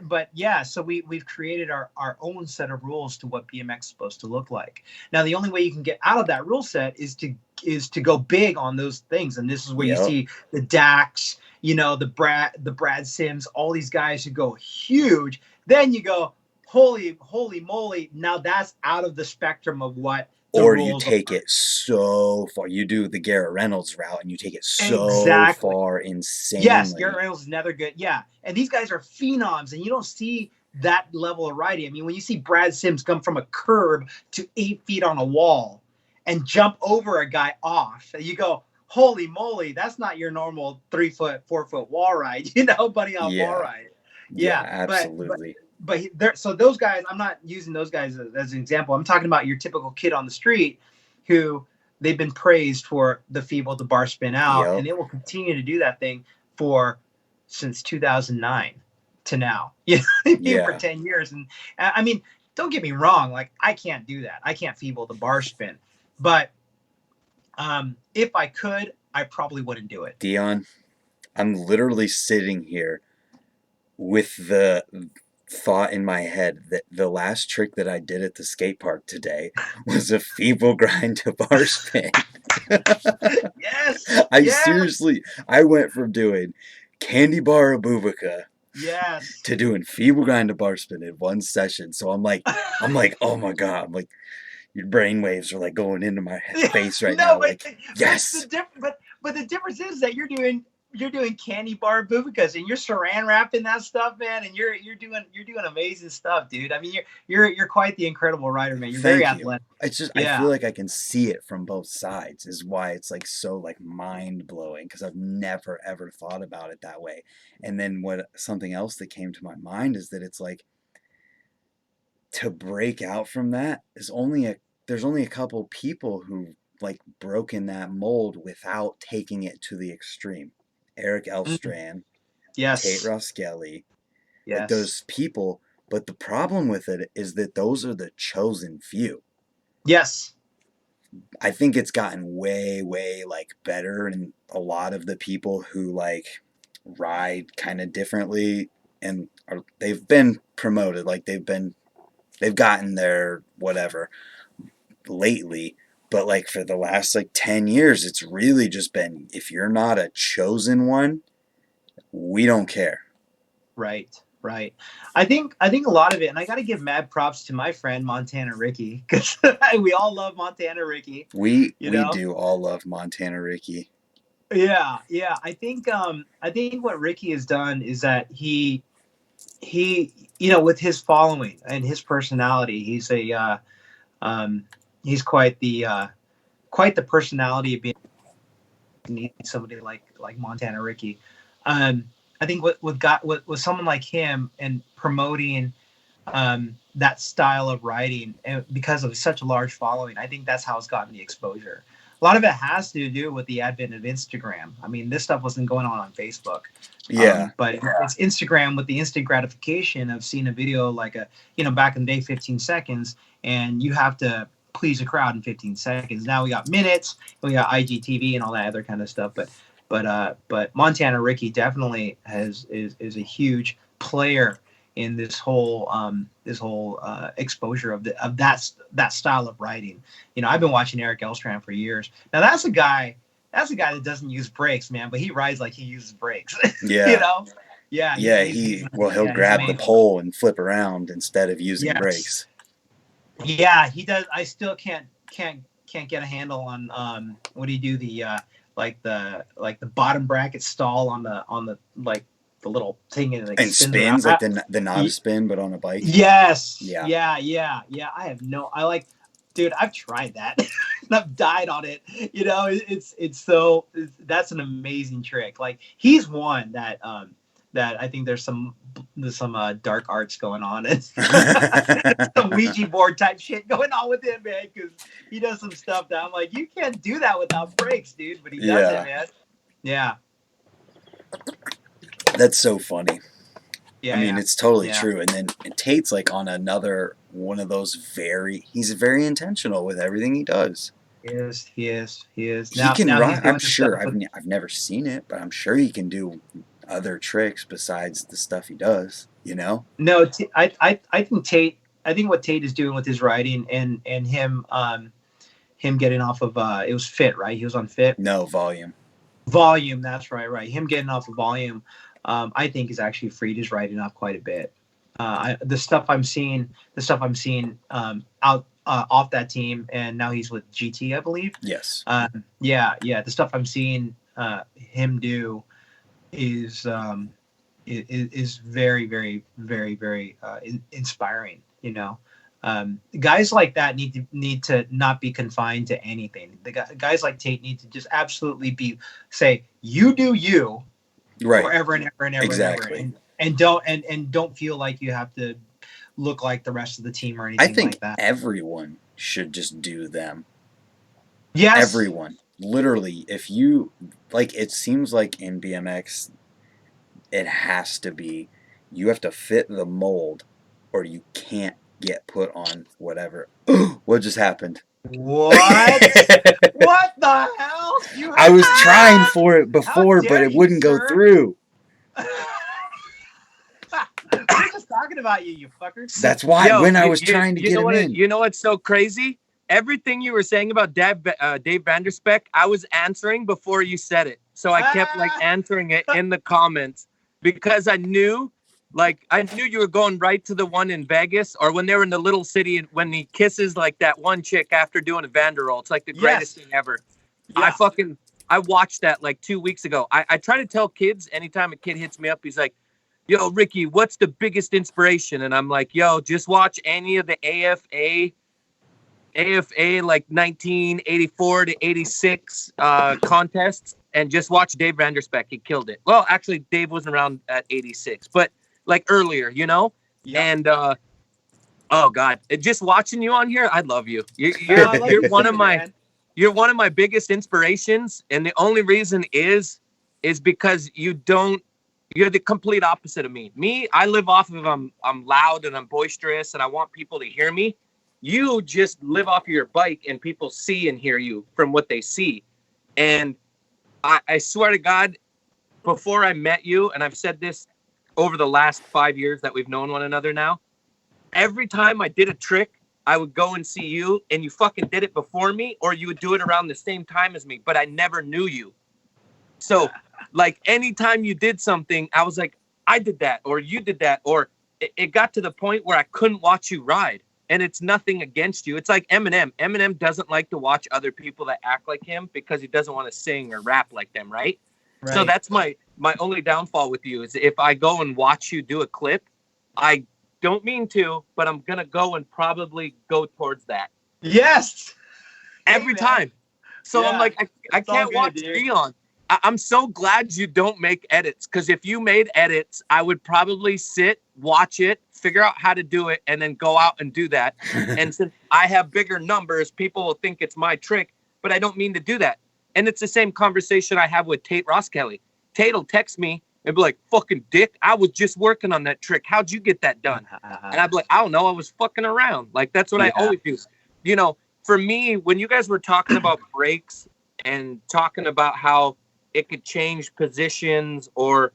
but yeah, so we've created our own set of rules to what BMX is supposed to look like. Now, the only way you can get out of that rule set is to go big on those things, and this is where you Yep. see the Dax, the Brad Sims, all these guys who go huge. Then you go, holy moly! Now that's out of the spectrum of what the Or you rules take are. it so far. You do the Garrett Reynolds route and you take it so Exactly. far Yes, Garrett insanely. Reynolds is another good. Yeah, and these guys are phenoms, and you don't see that level of riding. I mean, when you see Brad Sims come from a curb to 8 feet on a wall and jump over a guy off, you go, holy moly, that's not your normal 3 foot, 4 foot wall ride, buddy on wall Yeah. ride. Yeah, Yeah, absolutely. but there. So those guys, I'm not using those guys as an example. I'm talking about your typical kid on the street who they've been praised for the feeble to bar spin out, Yep. and they will continue to do that thing for since 2009 to now. You know what I mean? For Yeah. 10 years. And I mean, don't get me wrong. Like I can't do that. I can't feeble the bar spin, but if I could, I probably wouldn't do it. Dion, I'm literally sitting here with the thought in my head that the last trick that I did at the skate park today was a feeble grind to bar spin. Yes. I Yes. seriously, I went from doing candy bar abubica Yes. to doing feeble grind to bar spin in one session. So I'm like, oh my god, I'm like, your brain waves are like going into my face right No, now. Like, yes, but the difference is that you're doing candy bar bubicas and you're saran wrapping that stuff, man, and you're doing amazing stuff, dude. I mean, you're quite the incredible rider, man. You're very thank you. athletic. It's just I feel Yeah. like I can see it from both sides. Is why it's like so like mind blowing because I've never ever thought about it that way. And then what something else that came to my mind is that it's like to break out from that is only a there's only a couple people who like broken that mold without taking it to the extreme. Eric Mm. Elstrand, Tate Yes. Roskelly, like Yes. those people. But the problem with it is that those are the chosen few. Yes. I think it's gotten way, way like better, and a lot of the people who like ride kind of differently and they've been promoted, like they've gotten their whatever lately. But like for the last like 10 years, it's really just been if you're not a chosen one, we don't care. Right. Right. I think a lot of it, and I got to give mad props to my friend Montana Ricky because we all love Montana Ricky. You We know. do all love Montana Ricky. Yeah. Yeah. I think what Ricky has done is that he with his following and his personality, um he's quite the personality of being need somebody like Montana Ricky. um I think what got with someone like him and promoting that style of writing, and because of such a large following, I think that's how it's gotten the exposure. A lot of it has to do with the advent of Instagram. I mean, this stuff wasn't going on Facebook. Yeah. But it's Instagram with the instant gratification of seeing a video like back in the day, 15 seconds, and you have to please a crowd in 15 seconds. Now we got minutes, we got IGTV and all that other kind of stuff. But Montana Ricky definitely is a huge player in this whole exposure of that style of writing. I've been watching Eric Elstrand for years. Now that's a guy that doesn't use brakes, man, but he rides like he uses brakes. you Yeah. know? Yeah, Yeah, he'll he's grab the amazing. pole and flip around instead of using Yes. brakes. Yeah, he does. I still can't get a handle on what do you do the bottom bracket stall on the like the little thing and it like And spins around. spins like the not a spin but on a bike. Yes. Yeah. Yeah. Yeah. Yeah. Dude, I've tried that. And I've died on it. That's an amazing trick. Like he's one that I think there's some dark arts going on and some Ouija board type shit going on with him, man, because he does some stuff that I'm like, you can't do that without brakes, dude. But he does it, Yeah. man. Yeah. That's so funny. I Yeah. mean, Yeah. it's totally Yeah. true. And then Tate's like on another one of those he's very intentional with everything he does. He is. He is. He is. He Now can now he's rock. I'm doing the stuff sure. with. I've never seen it, but I'm sure he can do other tricks besides the stuff he does. You know? No, I think Tate. I think what Tate is doing with his writing and him getting off of it was Fit, right? He was on Fit. No volume. Volume. That's right, right. Him getting off of Volume, I think has actually freed his writing up quite a bit. The stuff I'm seeing out off that team, and now he's with GT, I believe. Yes. Yeah, yeah. The stuff I'm seeing him do is is very, very, very, very inspiring. Guys like that need to not be confined to anything. The guys like Tate need to just absolutely say, you do you Right. forever and ever and ever and ever, Exactly. and don't feel like you have to look like the rest of the team or I anything like think that. everyone should just do them. Yes. Everyone. Literally, if you like, it seems like in BMX, it has to be, you have to fit the mold or you can't get put on whatever. What just happened? What? What the hell? You I heard was that, trying man? for it How before, but dare it you, wouldn't go sir? through. We were just talking about you, you fucker. That's why Yo, when I was trying to you get know him what? in. You know what's so crazy? Everything you were saying about Dave Vanderspeck, I was answering before you said it. So I kept like Ah, answering it in the comments because I knew you were going right to the one in Vegas or when they were in the little city and when he kisses like that one chick after doing a Vanderroll. It's like the greatest yes. thing ever. I Yeah. fucking I watched that like 2 weeks ago. I try to tell kids anytime a kid hits me up, he's like, yo, Ricky, what's the biggest inspiration? And I'm like, yo, just watch any of the AFA like 1984 to 86 contests and just watch Dave Vanderspeck. He killed it. Well, actually, Dave wasn't around at 86, but like earlier, you know? Yep. And oh God, just watching you on here, I love you. I love you One too, of my man. you're one of my biggest inspirations, and the only reason is because you're the complete opposite of me. Me, I live off of I'm loud and I'm boisterous and I want people to hear me. You just live off of your bike and people see and hear you from what they see. And I swear to God, before I met you, and I've said this over the last 5 years that we've known one another now, every time I did a trick, I would go and see you and you fucking did it before me, or you would do it around the same time as me, but I never knew you. So, like, anytime you did something, I was like, I did that, or you did that, or it got to the point where I couldn't watch you ride. And it's nothing against you. It's like Eminem. Eminem doesn't like to watch other people that act like him because he doesn't want to sing or rap like them, right? So Right. that's my only downfall with you is if I go and watch you do a clip, I don't mean to, but I'm gonna go and probably go towards that Yes. Hey, every man. time. So I'm Yeah. like, I It's all can't good, watch dude. Dion. I'm so glad you don't make edits because if you made edits, I would probably sit, watch it, figure out how to do it, and then go out and do that. And since I have bigger numbers, people will think it's my trick, but I don't mean to do that. And it's the same conversation I have with Tate Ross Kelly. Tate will text me and be like, fucking dick, I was just working on that trick. How'd you get that done? And I'd be like, I don't know. I was fucking around. Like, that's what I Yeah. always do. You know, for me, when you guys were talking about breaks and talking about how it could change positions or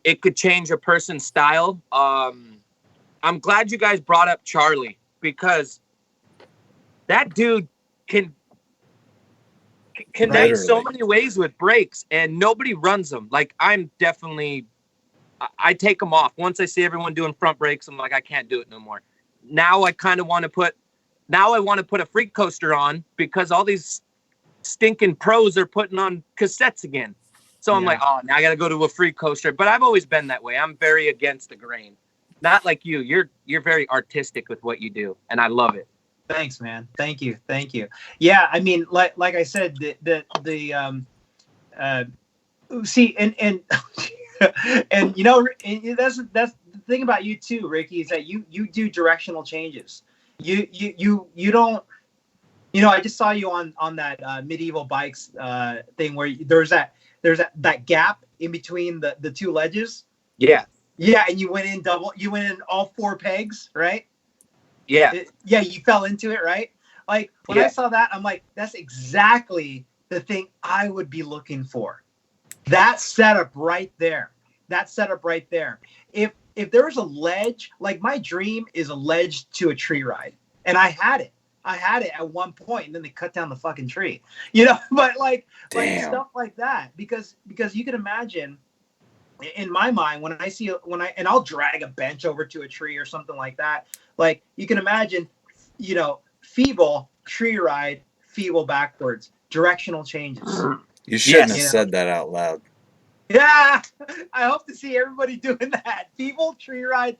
it could change a person's style, I'm glad you guys brought up Charlie because that dude can connect Right. so Literally. many ways with breaks and nobody runs them. Like I'm definitely I take them off. Once I see everyone doing front breaks, I'm like, I can't do it no more. Now I kind of want to put a freak coaster on because all these stinking pros are putting on cassettes again. So I'm like, Yeah. oh, now I got to go to a freak coaster. But I've always been that way. I'm very against the grain. Not like you. You're very artistic with what you do, and I love it. Thanks, man. Thank you. Thank you. Yeah. I mean, like I said, the uh, see, and and and that's the thing about you too, Ricky, is that you do directional changes. You don't. I just saw you on that medieval bikes thing where there's that gap in between the two ledges. Yeah, Yeah, and you went in all four pegs, right? yeah, Yeah, you fell into it, right? Like when I yeah, saw that, I'm like, that's exactly the thing I would be looking for. That setup right there. That setup right there. If there was a ledge, like my dream is a ledge to a tree ride, and I had it. I had it at one point, and then they cut down the fucking tree. But like Damn. stuff like that, because you can imagine in my mind and I'll drag a bench over to a tree or something like that. Like you can imagine, feeble tree ride, feeble backwards, directional changes. You shouldn't have You yes. know, said that out loud. Yeah, I hope to see everybody doing that. Feeble tree ride,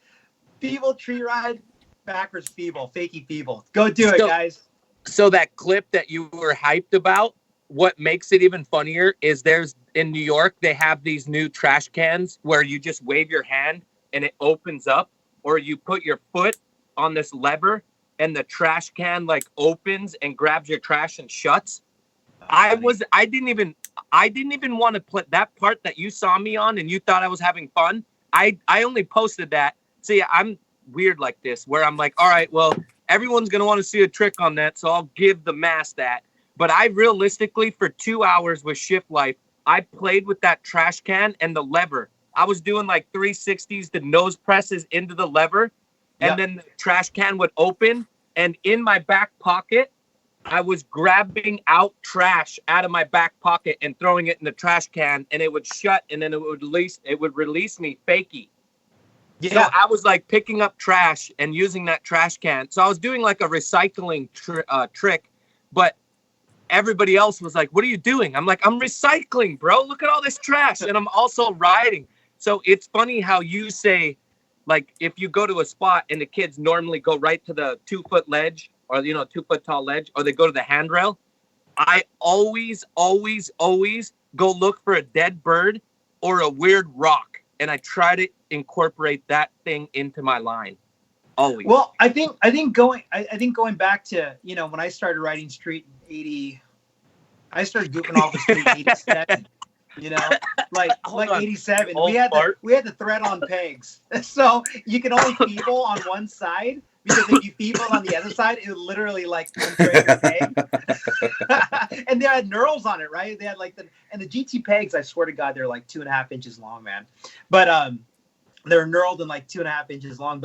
backwards feeble, fakey feeble. Go do it, So guys. so that clip that you were hyped about, what makes it even funnier is there's in New York they have these new trash cans where you just wave your hand and it opens up, or you put your foot on this lever and the trash can like opens and grabs your trash and shuts. That's funny. I didn't even want to put that part that you saw me on and you thought I was having fun. I only posted that. See, I'm weird like this where I'm like, all right, well, everyone's gonna want to see a trick on that, so I'll give the mass that. But I realistically, for 2 hours with Shift Life, I played with that trash can and the lever. I was doing like 360s to nose presses into the lever, and Yep. then the trash can would open, and in my back pocket I was grabbing out trash out of my back pocket and throwing it in the trash can, and it would shut, and then it would release me fakey. So Yeah. I was like picking up trash and using that trash can. So I was doing like a recycling trick, but everybody else was like, "What are you doing?" I'm like, "I'm recycling, bro. Look at all this trash," and I'm also riding. So it's funny how you say, like, if you go to a spot and the kids normally go right to the 2 foot ledge or 2 foot tall ledge, or they go to the handrail. I always, always, always go look for a dead bird or a weird rock, and I try to incorporate that thing into my line. Always. Well, I think going back to when I started riding street in '80, I started goofing off the street in '87. You know, Hold like on. '87, Old fart. we had the thread on pegs, so you can only feeble on one side because if you feeble on the other side, it would literally like unthread your peg. And they had knurls on it, right? They had like the GT pegs. I swear to God, they're like 2.5 inches long, man. But they're knurled and like 2.5 inches long.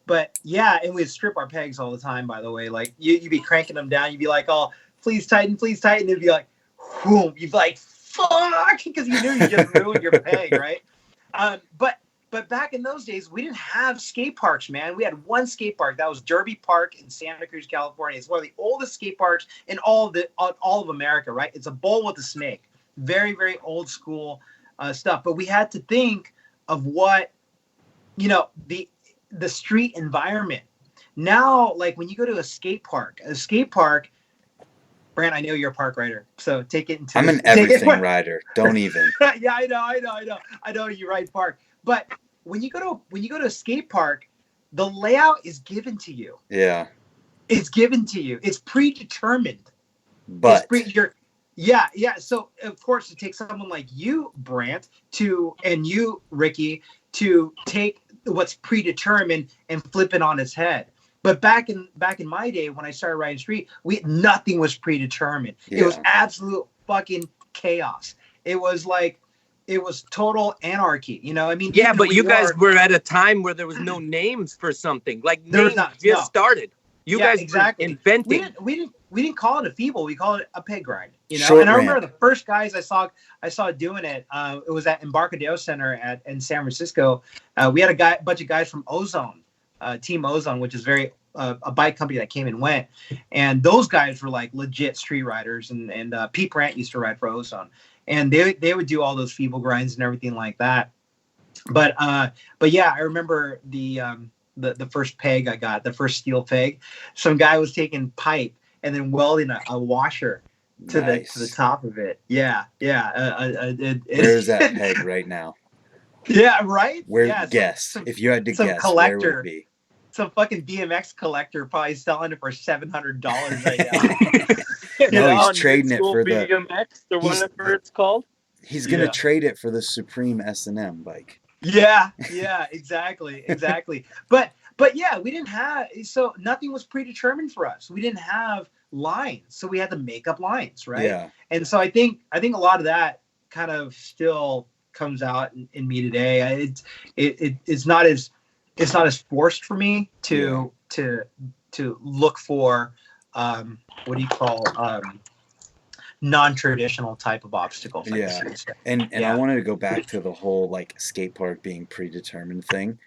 But yeah, and we'd strip our pegs all the time. By the way, like you'd be cranking them down. You'd be like, "Oh, please tighten, please tighten." It'd be like, whoom. You'd be like, "Fuck," because you knew you just ruined your peg, right? But back in those days, we didn't have skate parks, man. We had one skate park. That was Derby Park in Santa Cruz, California. It's one of the oldest skate parks in all of America, right? It's a bowl with a snake. Very, very old school stuff. But we had to think of what the street environment. Now, like when you go to a skate park, Brant, I know you're a park rider, so take it into I'm an take it. everything rider. Don't even. Yeah, I know you ride park. But when you go to a skate park, the layout is given to you. Yeah. It's given to you. It's predetermined. It's But you're yeah. So of course it takes someone like you, Brant, and you, Ricky, to take what's predetermined and flip it on its head. But back in my day when I started riding street, nothing was predetermined. It was yeah. absolute fucking chaos. It was like it was total anarchy. I mean, Yeah, even but we you guys wore were at a time where there was no names for something. Like there was names not just no. started. You Yeah, guys were exactly. inventing. We didn't call it a feeble. We called it a peg grind. Short And I remember ramp. the first guys I saw doing it. It was at Embarcadero Center in San Francisco. We had a bunch of guys from Ozone, Team Ozone, which is a bike company that came and went. And those guys were like legit street riders. And Pete Brandt used to ride for Ozone, and they would do all those feeble grinds and everything like that. But yeah, I remember the first peg I got, the first steel peg. Some guy was taking pipe and then welding a washer to the Nice. top of it. Yeah. Where's that peg right now? Yeah, right. Where Yeah, guess? If you had to some guess, where would it collector, be? some fucking BMX collector probably selling it for $700 right now. No, he's On trading it mid-school for the. BMX or He's whatever it's called. he's gonna Yeah. trade it for the Supreme S&M bike. Yeah, exactly. But yeah, we didn't have so nothing was predetermined for us. We didn't have lines, so we had to make up lines, right? Yeah. And so I think a lot of that kind of still comes out in me today. It's not as forced for me to look for what do you call non-traditional type of obstacles. I guess Yeah. you would say. And I Yeah. wanted to go back to the whole like skate park being predetermined thing.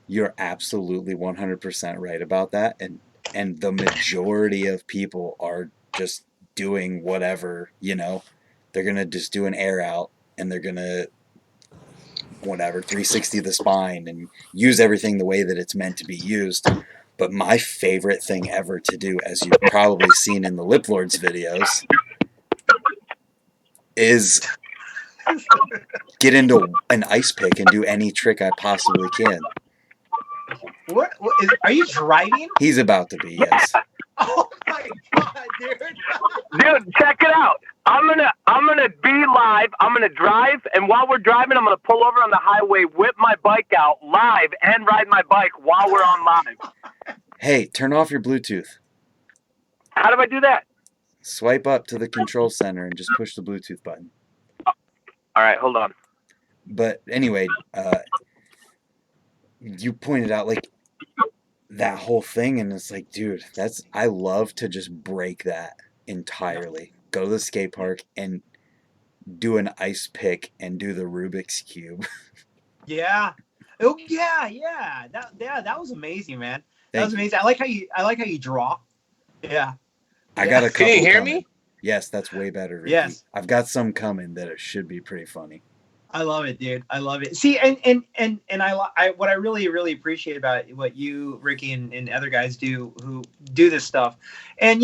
You're absolutely 100% right about that. And the majority of people are just doing whatever, they're going to just do an air out and they're going to whatever 360 the spine and use everything the way that it's meant to be used. But my favorite thing ever to do, as you've probably seen in the Lip Lords videos, is get into an ice pick and do any trick I possibly can. What is? Are you driving? He's about to be, yes. Oh my god, dude! Dude, check it out. I'm gonna be live. I'm gonna drive, and while we're driving, I'm gonna pull over on the highway, whip my bike out live, and ride my bike while we're on live. Hey, turn off your Bluetooth. How do I do that? Swipe up to the control center and just push the Bluetooth button. All right, hold on. But anyway, you pointed out like that whole thing, and it's like, dude, I love to just break that entirely. Go to the skate park and do an ice pick and do the Rubik's Cube. Yeah. Oh yeah. That was amazing, man. That was amazing. I like how you draw. Yeah. I got a couple. Can you hear coming. me? Yes, that's way better, Ricky. Yes. I've got some coming that it should be pretty funny. I love it, dude. I love it. See, and I what I really appreciate about what you, Ricky, and other guys do who do this stuff, and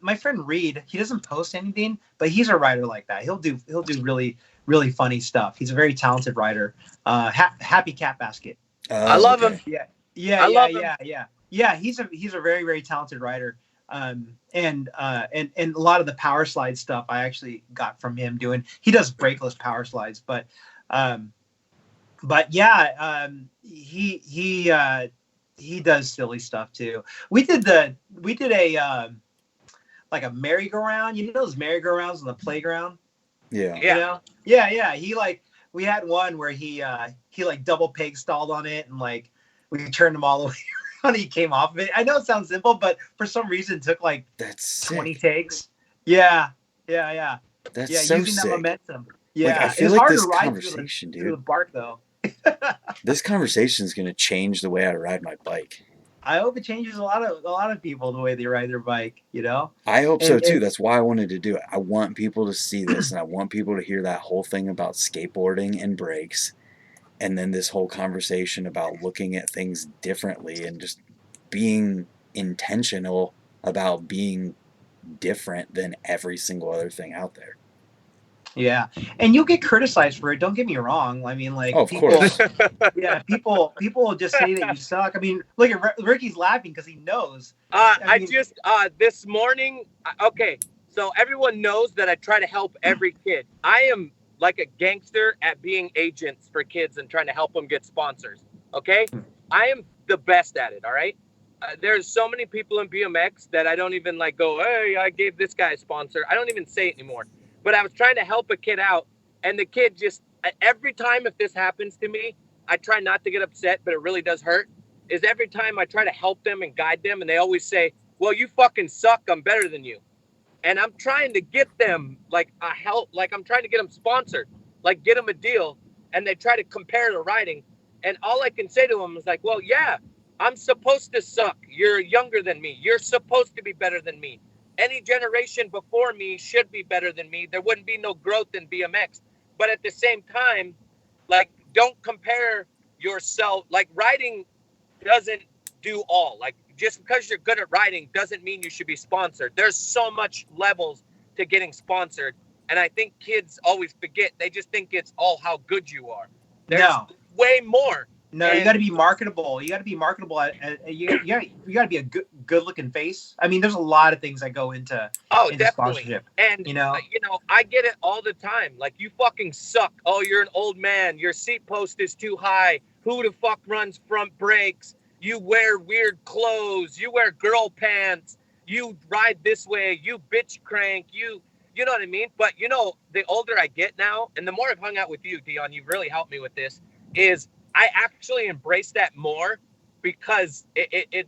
my friend Reed, he doesn't post anything, but he's a writer like that. He'll do really funny stuff. He's a very talented writer. Happy Cat Basket. I love him. Yeah. I love him. Yeah. He's a very, very talented writer. And a lot of the power slide stuff I actually got from him doing. He does brakeless power slides, but yeah, he does silly stuff too. We did a like a merry-go-round. You know those merry-go-rounds on the playground? Yeah. Yeah. We had one where he like double peg stalled on it, and like we turned him all the way. He came off of it. I know it sounds simple, but for some reason it took like that's 20 takes. Yeah. That's so using sick. that momentum. Yeah, Like, I feel it's like hard this to ride conversation, through the dude. bark though. This conversation is going to change the way I ride my bike. I hope it changes a lot of people the way they ride their bike. I hope so too. That's why I wanted to do it. I want people to see this, and I want people to hear that whole thing about skateboarding and brakes. And then this whole conversation about looking at things differently and just being intentional about being different than every single other thing out there. Yeah, and you'll get criticized for it. Don't get me wrong. I mean, like, of course. Yeah, people just say that you suck. I mean, look at Ricky's laughing because he knows. This morning. Okay, so everyone knows that I try to help every kid. I am like a gangster at being agents for kids and trying to help them get sponsors. Okay, I am the best at it. All right. There's so many people in BMX that I don't even like go, hey, I gave this guy a sponsor. I don't even say it anymore. But I was trying to help a kid out, and the kid just, every time if this happens to me, I try not to get upset, but it really does hurt, is every time I try to help them and guide them, and they always say, well, you fucking suck, I'm better than you. And I'm trying to get them, like, a help, like, I'm trying to get them sponsored, like, get them a deal, and they try to compare the riding, and all I can say to them is like, well, yeah, I'm supposed to suck. You're younger than me. You're supposed to be better than me. Any generation before me should be better than me. There wouldn't be no growth in BMX. But at the same time, like, don't compare yourself. Like, riding doesn't do all. Like, just because you're good at riding doesn't mean you should be sponsored. There's so much levels to getting sponsored. And I think kids always forget. They just think it's all how good you are. There's way more. No, you got to be marketable. You got to be marketable. You got to be a good looking face. I mean, there's a lot of things that go into definitely. Sponsorship. And I get it all the time. Like, you fucking suck. Oh, you're an old man. Your seat post is too high. Who the fuck runs front brakes? You wear weird clothes. You wear girl pants. You ride this way. You bitch crank. You know what I mean? But the older I get now, and the more I've hung out with you, Dion, you've really helped me with this. Is I actually embrace that more because it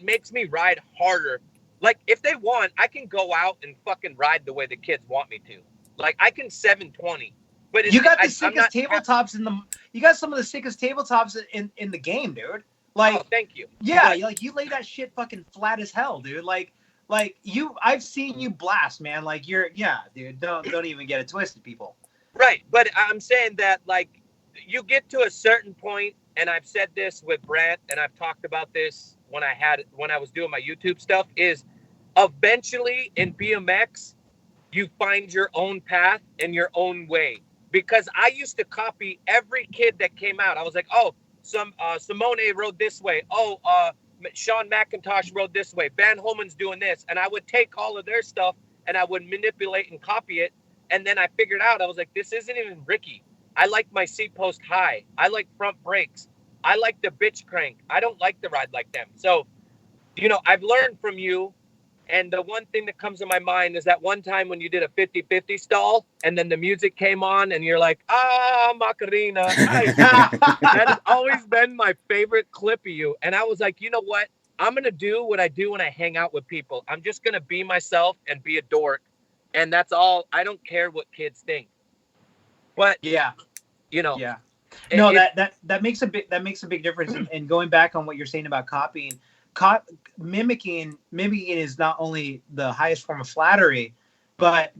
makes me ride harder. Like, if they want, I can go out and fucking ride the way the kids want me to. Like, I can 720. But you got the sickest tabletops you got some of the sickest tabletops in the game, dude. Like, oh, thank you. Yeah, like, you lay that shit fucking flat as hell, dude. Like I've seen you blast, man. Like, dude, don't even get it twisted, people. Right, but I'm saying that, like, you get to a certain point, and I've said this with Brant, and I've talked about this when I was doing my YouTube stuff, is eventually in BMX, you find your own path and your own way. Because I used to copy every kid that came out. I was like, oh, Simone rode this way. Oh, Sean McIntosh rode this way. Van Holman's doing this. And I would take all of their stuff and I would manipulate and copy it. And then I figured out, I was like, this isn't even Ricky. I like my seat post high. I like front brakes. I like the bitch crank. I don't like to ride like them. So, I've learned from you. And the one thing that comes to my mind is that one time when you did a 50-50 stall and then the music came on and you're like, Macarena. That has always been my favorite clip of you. And I was like, you know what? I'm going to do what I do when I hang out with people. I'm just going to be myself and be a dork. And that's all. I don't care what kids think. But, Yeah. No, that makes a big difference. And going back on what you're saying about copying, mimicking is not only the highest form of flattery, but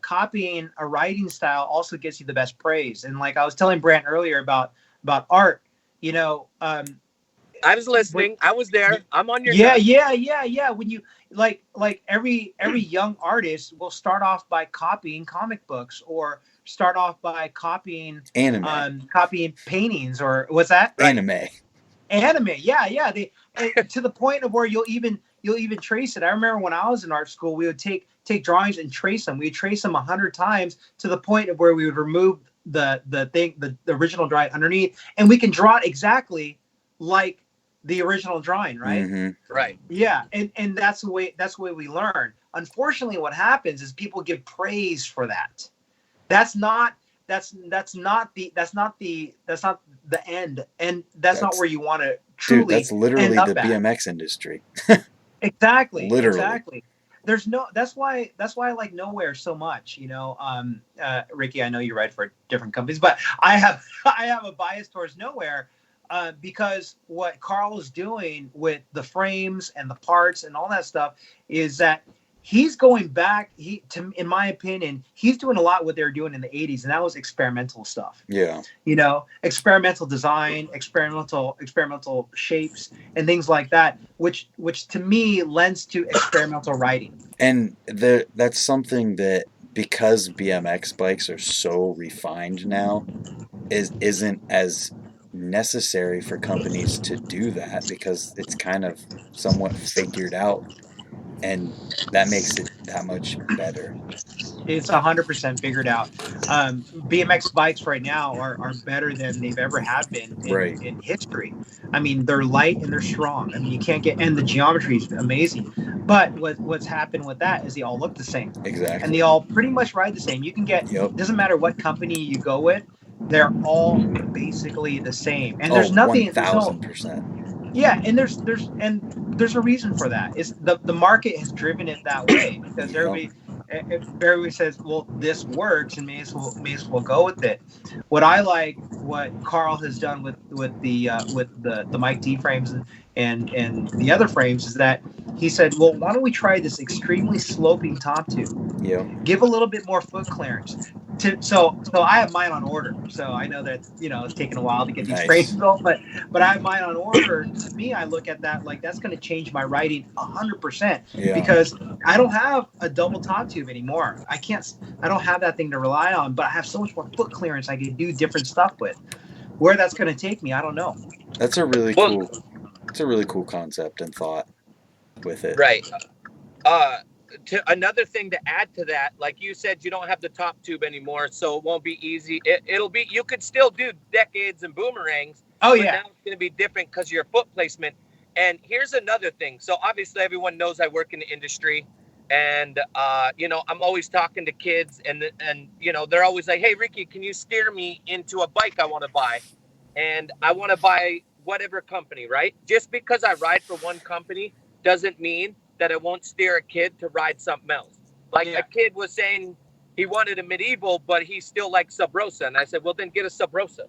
copying a writing style also gets you the best praise. And like I was telling Brant earlier about art, I was listening. I was there. I'm on your yeah. When you like every young artist will start off by copying comic books or start off by copying copying paintings or what's that? Anime. Yeah. To the point of where you'll even trace it. I remember when I was in art school, we would take drawings and trace them. We'd trace them 100 times to the point of where we would remove the original drawing underneath, and we can draw it exactly like the original drawing, right? Mm-hmm. Right. Yeah, and that's the way we learn. Unfortunately, what happens is people give praise for that. That's not the end, and that's not where you want to truly. Dude, that's literally the BMX industry. Exactly. Literally. Exactly. That's why I like Nowhere so much. Ricky, I know you ride for different companies, but I have a bias towards Nowhere. Because what Carl is doing with the frames and the parts and all that stuff is that he's going back. In my opinion, he's doing a lot what they were doing in the 80s, and that was experimental stuff. Yeah. Experimental design, experimental shapes, and things like that, which to me lends to experimental writing. And that's something that, because BMX bikes are so refined now, isn't as necessary for companies to do that, because it's kind of somewhat figured out, and that makes it that much better. It's 100% figured out. BMX bikes right now are better than they've ever have been in history. I mean, they're light and they're strong. I mean, you can't and the geometry is amazing. But what's happened with that is they all look the same. Exactly. And they all pretty much ride the same. You can get, doesn't matter what company you go with, they're all basically the same. And there's nothing. 1,000%. Yeah, and there's a reason for that. It's the market has driven it that way, because everybody says, well, this works, and may as well go with it. What I like, what Carl has done with the Mike D frames and the other frames, is that he said, well, why don't we try this extremely sloping top tube? Yeah. Give a little bit more foot clearance. So I have mine on order. So I know that it's taken a while to get these frames built, but I have mine on order. To me, I look at that like that's going to change my riding 100%, because I don't have a double top tube anymore. I don't have that thing to rely on, but I have so much more foot clearance I can do different stuff with. Where that's going to take me, I don't know. That's a really cool. It's a really cool concept and thought with it. Right. Another thing to add to that, like you said, you don't have the top tube anymore, so it won't be easy. It'll be, you could still do decades and boomerangs. Oh, but yeah. Now it's going to be different because of your foot placement. And here's another thing. So obviously everyone knows I work in the industry, and I'm always talking to kids, and they're always like, hey, Ricky, can you steer me into a bike I want to buy? And I want to buy whatever company, right? Just because I ride for one company doesn't mean that I won't steer a kid to ride something else. Like a kid was saying he wanted a medieval, but he still likes Sub Rosa. And I said, well, then get a Sub Rosa.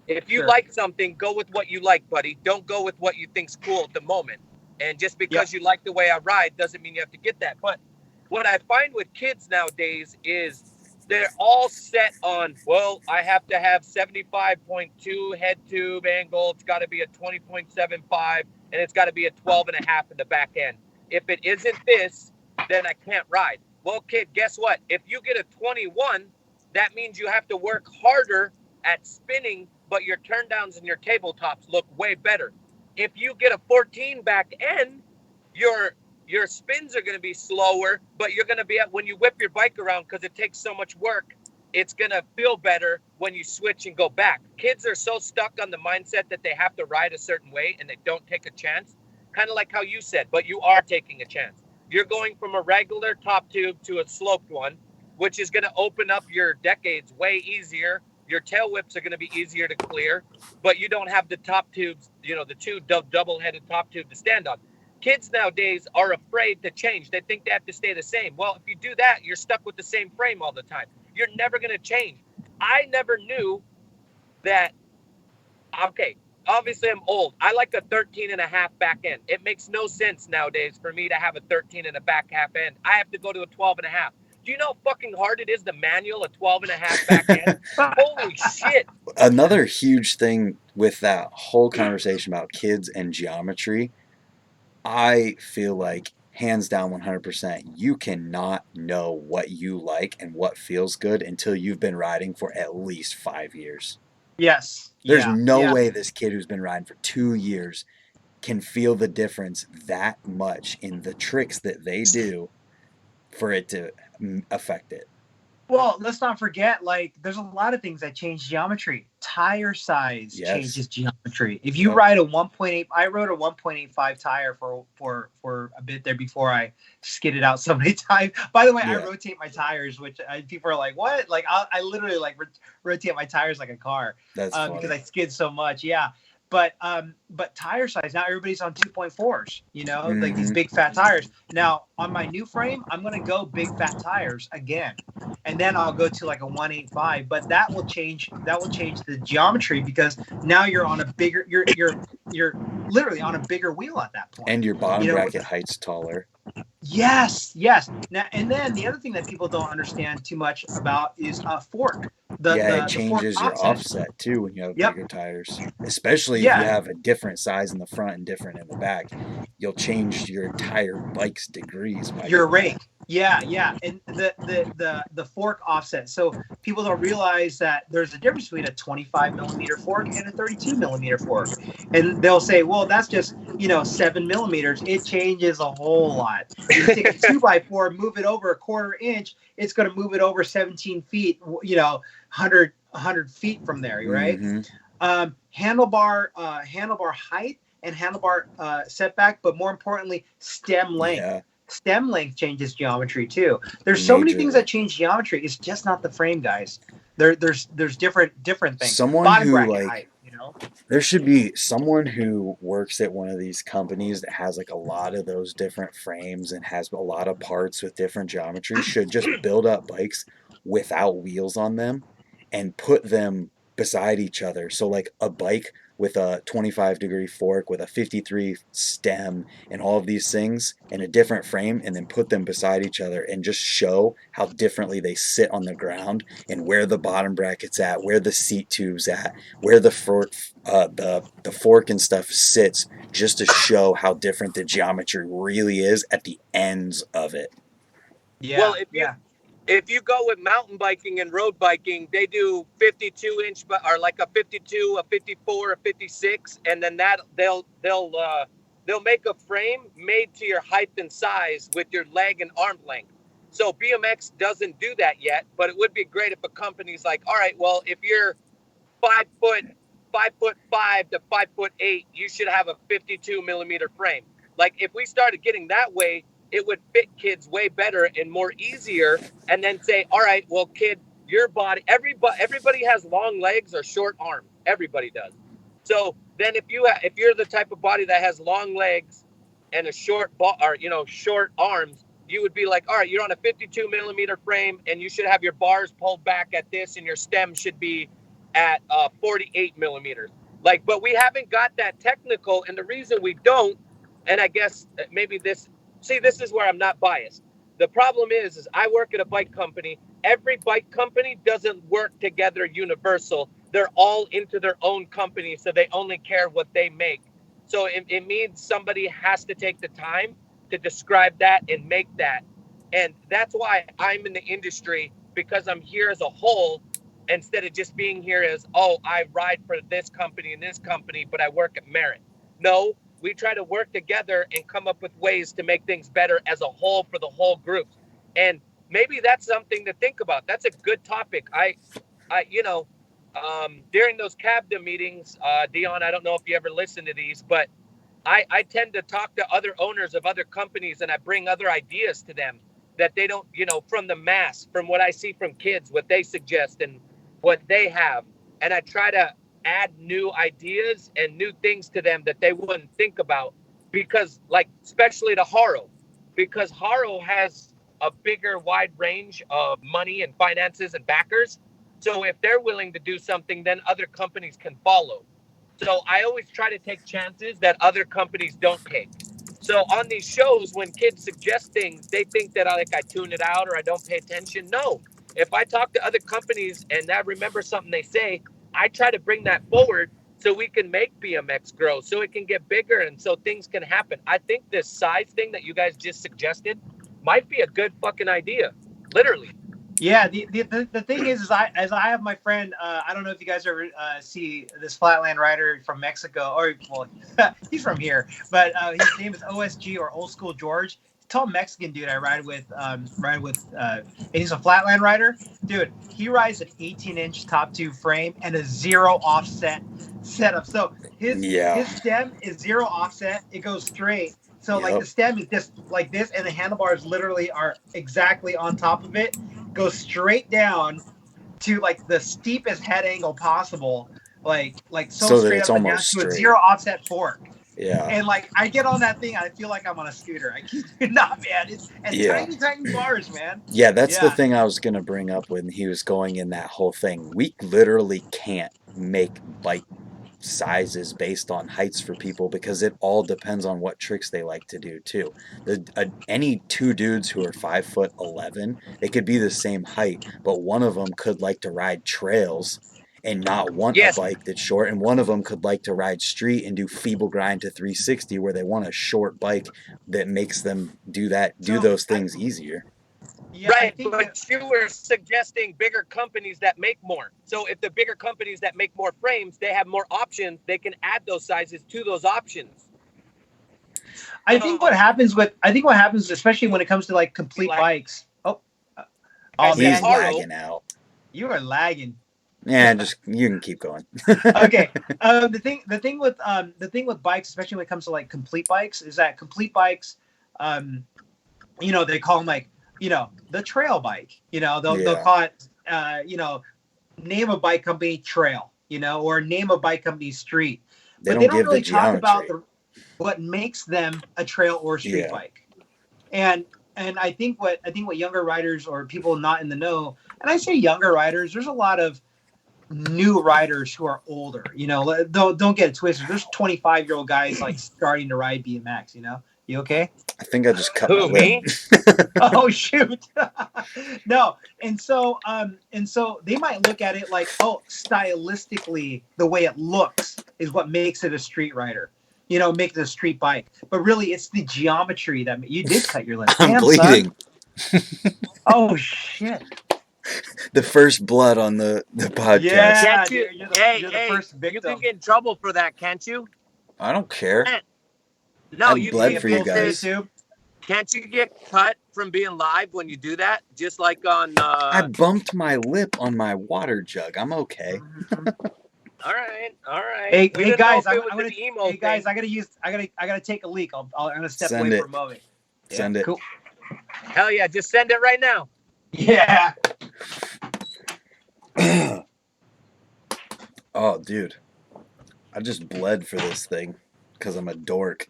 If you like something, go with what you like, buddy. Don't go with what you think's cool at the moment. And just because you like the way I ride doesn't mean you have to get that. But what I find with kids nowadays is they're all set on, well, I have to have 75.2 head tube angle. It's got to be a 20.75 and it's got to be a 12 and a half in the back end. If it isn't this, then I can't ride. Well, kid, guess what? If you get a 21, that means you have to work harder at spinning, but your turndowns and your tabletops look way better. If you get a 14 back end, your your spins are going to be slower, but you're going to be at when you whip your bike around because it takes so much work. It's going to feel better when you switch and go back. Kids are so stuck on the mindset that they have to ride a certain way and they don't take a chance. Kind of like how you said, but you are taking a chance. You're going from a regular top tube to a sloped one, which is going to open up your decades way easier. Your tail whips are going to be easier to clear, but you don't have the top tubes, the two double-headed top tube to stand on. Kids nowadays are afraid to change. They think they have to stay the same. Well, if you do that, you're stuck with the same frame all the time. You're never going to change. I never knew that. Okay, obviously I'm old. I like a 13 and a half back end. It makes no sense nowadays for me to have a 13 and a back half end. I have to go to a 12 and a half. Do you know how fucking hard it is to manual a 12 and a half back end? Holy shit. Another huge thing with that whole conversation about kids and geometry, I feel like hands down 100%, you cannot know what you like and what feels good until you've been riding for at least 5 years. Yes. There's Yeah. no yeah. way this kid who's been riding for 2 years can feel the difference that much in the tricks that they do for it to affect it. Well, let's not forget, like, there's a lot of things that change geometry. Tire size Yes. changes geometry. If you Yep. ride a 1.8, I rode a 1.85 tire for a bit there before I skidded out so many times. By the way, I Yeah. rotate my tires, which people are like, what? Like, I literally like rotate my tires like a car That's because funny. I skid so much. Yeah. But tire size, now everybody's on 2.4s, like these Mhm. big fat tires. Now on my new frame, I'm gonna go big fat tires again, and then I'll go to like a 185. But that will change the geometry because now you're on a bigger, you're literally on a bigger wheel at that point. And your bottom You know, bracket height's taller. Yes. Now, and then the other thing that people don't understand too much about is fork. Yeah, it The fork changes your offset too when you have Yep. bigger tires. Especially if you Yeah. have a different size in the front and different in the back. You'll change your entire bike's degrees by Your doing rake. that. Yeah, and the fork offset. So people don't realize that there's a difference between a 25 millimeter fork and a 32 millimeter fork, and they'll say, well, that's just 7 millimeters. It changes a whole lot. You take a 2x4, move it over a quarter inch, it's going to move it over 17 feet. 100 feet from there, right? Mm-hmm. Handlebar height and handlebar setback, but more importantly, stem length. Yeah. Stem length changes geometry too. There's so many things Majorly. that change geometry. It's just not the frame, guys. There's different things. Someone Bottom who bracket like height, there should be someone who works at one of these companies that has like a lot of those different frames and has a lot of parts with different geometries should just build up bikes without wheels on them and put them beside each other. So like a bike with a 25-degree fork with a 53 stem and all of these things in a different frame, and then put them beside each other and just show how differently they sit on the ground and where the bottom bracket's at, where the seat tube's at, where the fork, the fork and stuff sits, just to show how different the geometry really is at the ends of it. Yeah. Well, if you go with mountain biking and road biking, they do 52 inch or like a 52, a 54, a 56, and then that they'll make a frame made to your height and size with your leg and arm length. So BMX doesn't do that yet, but it would be great if a company's like, all right, well, if you're 5'5" to 5'8", you should have a 52 millimeter frame. Like if we started getting that way, it would fit kids way better and more easier. And then say, all right, well, kid, your body, everybody has long legs or short arms. Everybody does. So then if you're the type of body that has long legs and a short short arms, you would be like, all right, you're on a 52 millimeter frame and you should have your bars pulled back at this and your stem should be at 48 millimeters. Like, but we haven't got that technical. And the reason we don't, and I guess maybe this is where I'm not biased. The problem is I work at a bike company every bike company doesn't work together universal. They're all into their own company, so they only care what they make. So it means somebody has to take the time to describe that and make that. And that's why I'm in the industry, because I'm here as a whole instead of just being here as, oh, I ride for this company and this company, but I work at Merit. No, we try to work together and come up with ways to make things better as a whole for the whole group. And maybe that's something to think about. That's a good topic. During those CABDA meetings, Dion, I don't know if you ever listen to these, but I tend to talk to other owners of other companies and I bring other ideas to them that they don't, from the mass, from what I see from kids, what they suggest and what they have. And I try to add new ideas and new things to them that they wouldn't think about because, like, especially to Haro, because Haro has a bigger, wide range of money and finances and backers. So if they're willing to do something, then other companies can follow. So I always try to take chances that other companies don't take. So on these shows, when kids suggest things, they think that I tune it out or I don't pay attention. No, if I talk to other companies and I remember something they say, I try to bring that forward so we can make BMX grow, so it can get bigger and so things can happen. I think this size thing that you guys just suggested might be a good fucking idea. Literally. Yeah, the thing is I have my friend. I don't know if you guys ever see this flatland rider from Mexico, or well, he's from here, but his name is OSG or Old School George. Tall Mexican dude I ride with, and he's a flatland rider, dude. He rides an 18-inch top tube frame and a zero offset setup. So Yeah. his stem is zero offset. It goes straight. So like Yep. the stem is just like this, and the handlebars literally are exactly on top of it. Go straight down to like the steepest head angle possible, like so So that straight it's up and down almost to a straight. zero offset fork. Yeah. And like I get on that thing, I feel like I'm on a scooter. I kid you not, man. And Yeah. tiny bars, man. Yeah, that's the Yeah. thing I was going to bring up when he was going in that whole thing. We literally can't make bike sizes based on heights for people because it all depends on what tricks they like to do too. Any two dudes who are 5'11", they could be the same height, but one of them could like to ride trails and not want a Yes. bike that's short, and one of them could like to ride street and do feeble grind to 360 where they want a short bike that makes them do So those things easier. yeah, I Right, think but you were suggesting bigger companies that make more. So if the bigger companies that make more frames, they have more options, they can add those sizes to those options. I think what happens, especially when it comes to like complete Like bikes. I Oh said, He's man, Haro. lagging out. you are lagging. Yeah, just you can keep going. Okay. The thing with bikes, especially when it comes to like complete bikes, is that complete bikes, they call them like, the trail bike. They'll Yeah, call it, name a bike company trail, or name a bike company street, they but they don't don't give the really talk about geometry. what makes them a trail or street Yeah, bike. And I think what younger riders or people not in the know, and I say younger riders, there's a lot of new riders who are older. Don't get it twisted. There's 25-year-old guys like starting to ride BMX. You okay? I think I just cut my Who, lip. me? Oh shoot. No. And so they might look at it like, oh, stylistically, the way it looks is what makes it a street rider. Makes it a street bike. But really, it's the geometry that you did cut your lip. I'm Damn, son. bleeding. Oh shit. The first blood on the podcast. Yeah, Can't you? dude, Hey, you're the hey, first you can victim. get in trouble for that, can't you? I don't care. No, I you You can bled get for you get pulled from guys. YouTube. can't you get cut from being live when you do that? Just like on I bumped my lip on my water jug. I'm okay. all right. Hey, We hey didn't know guys, if it was I'm an gonna. emo Hey guys, thing. I gotta take a leak. I'm gonna step away Send for it. a moment. Yeah, Send it. cool. Hell yeah, just send it right now. Yeah. Oh, dude. I just bled for this thing because I'm a dork.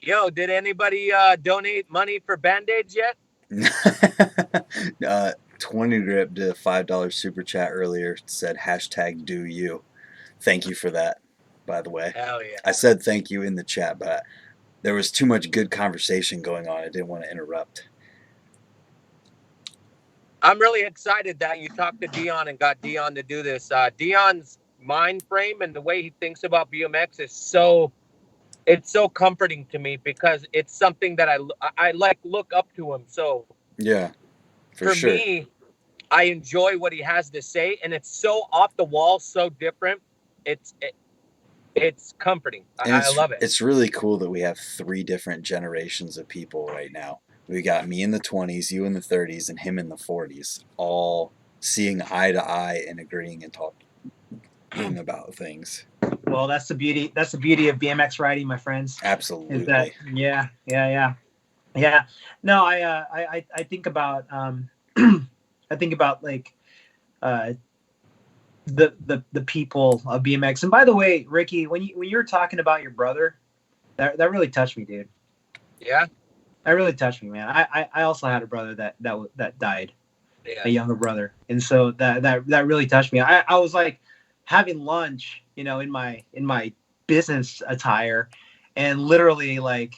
Yo, did anybody donate money for Band-Aids yet? 20 grip did a $5 super chat earlier. Said hashtag do you. Thank you for that, by the way. Hell yeah. I said thank you in the chat, but there was too much good conversation going on. I didn't want to interrupt. I'm really excited that you talked to Dion and got Dion to do this. Dion's mind frame and the way he thinks about BMX is it's so comforting to me because it's something that I like look up to him. So Yeah, for for sure. me, I enjoy what he has to say, and it's so off the wall, so different. It's it, it's comforting. And I love it. it's really cool that we have three different generations of people right now. We got me in the 20s, you in the 30s, and him in the 40s, all seeing eye to eye and agreeing and talking about things. Well, that's the beauty. That's the beauty of BMX riding, my friends. Is that Absolutely. yeah. No, I think about I think about like uh the people of BMX. And by the way, Ricky, when you were talking about your brother, that really touched me, dude. Yeah. That really touched me, man. I also had a brother that died, a Yeah. younger brother, and so that really touched me. I was like having lunch, in my business attire, and literally like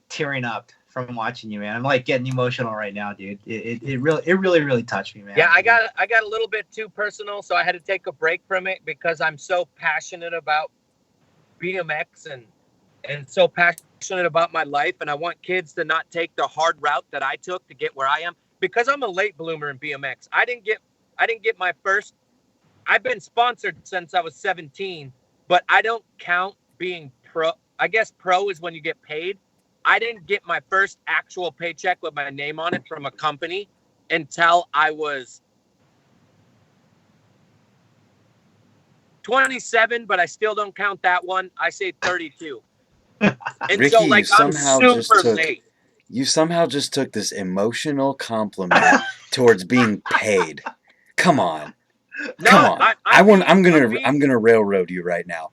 tearing up from watching you, man. I'm like getting emotional right now, dude. It really touched me, Yeah, man. I got a little bit too personal, so I had to take a break from it because I'm so passionate about BMX and so passionate about my life, and I want kids to not take the hard route that I took to get where I am because I'm a late bloomer in BMX. I didn't get my first. I've been sponsored since I was 17, but I don't count being pro. I guess pro is when you get paid. I didn't get my first actual paycheck with my name on it from a company until I was 27, but I still don't count that one. I say 32. And so, Ricky, like, I'm super late. you somehow just took this emotional compliment towards being paid. Come on. Come No, on. I'm being, I'm gonna railroad you right now.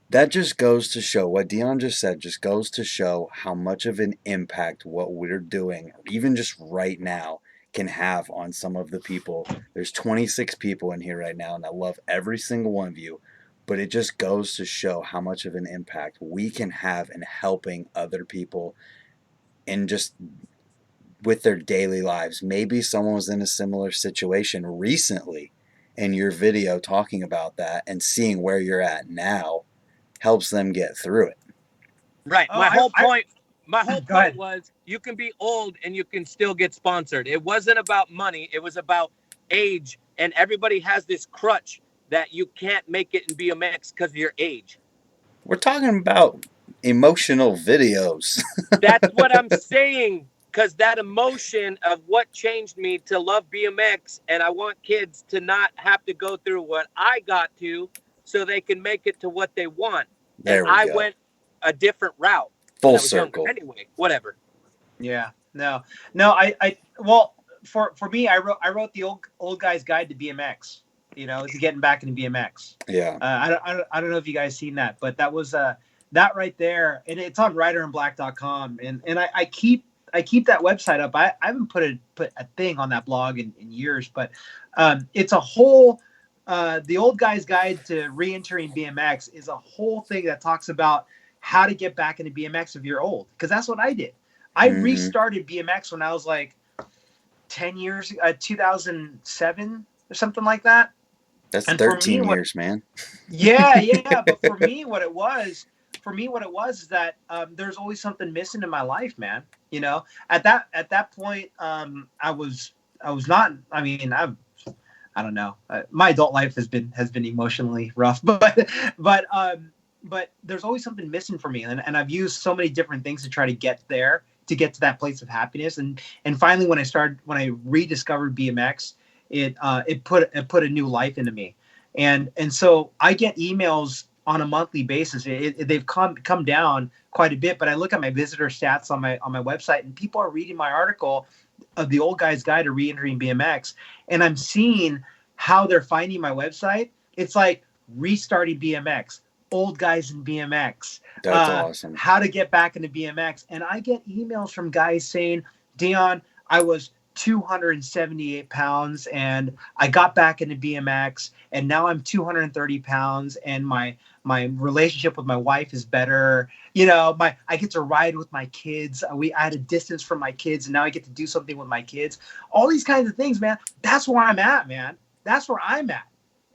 That just goes to show what Dion just said, just goes to show how much of an impact what we're doing, even just right now, can have on some of the people. There's 26 people in here right now, and I love every single one of you, but it just goes to show how much of an impact we can have in helping other people and just with their daily lives. Maybe someone was in a similar situation recently, and your video talking about that and seeing where you're at now helps them get through it. right. Oh, My whole go point ahead. was you can be old and you can still get sponsored. It wasn't about money. It was about age. And everybody has this crutch that you can't make it in BMX because of your age. We're talking about emotional videos. That's what I'm saying. Because that emotion of what changed me to love BMX, and I want kids to not have to go through what I got to so they can make it to what they want. And There we I go. went a different route when Full I was younger. circle. Anyway, whatever. Yeah. No. Well, for me, I wrote the old guy's guide to BMX. To getting back into BMX. Yeah. I don't know if you guys seen that, but that was that right there, and it's on riderandblack.com, and I keep that website up. I haven't put a thing on that blog in years, but it's a whole the old guy's guide to re-entering BMX is a whole thing that talks about how to get back into BMX if you're old, because that's what I did. I Mm-hmm. restarted BMX when I was like 10 years, 2007 or something like that. That's And for me, 13 years, man. yeah. But for me, what it was is that there's always something missing in my life, man. At that point, I was not. I mean, I don't know. My adult life has been emotionally rough, but there's always something missing for me, and I've used so many different things to try to get there, to get to that place of happiness, and finally when I rediscovered BMX, it put a new life into me, and so I get emails on a monthly basis. They've come down quite a bit, but I look at my visitor stats on my website, and people are reading my article of the old guy's guide to re-entering BMX, and I'm seeing how they're finding my website. It's like restarting BMX, old guys in BMX, That's awesome. how to get back into BMX, and I get emails from guys saying, "Dion, I was 278 pounds, and I got back into BMX, and now I'm 230 pounds, and my relationship with my wife is better. I get to ride with my kids. I had a distance from my kids, and now I get to do something with my kids. All these kinds of things, man. That's where I'm at, man. That's where I'm at.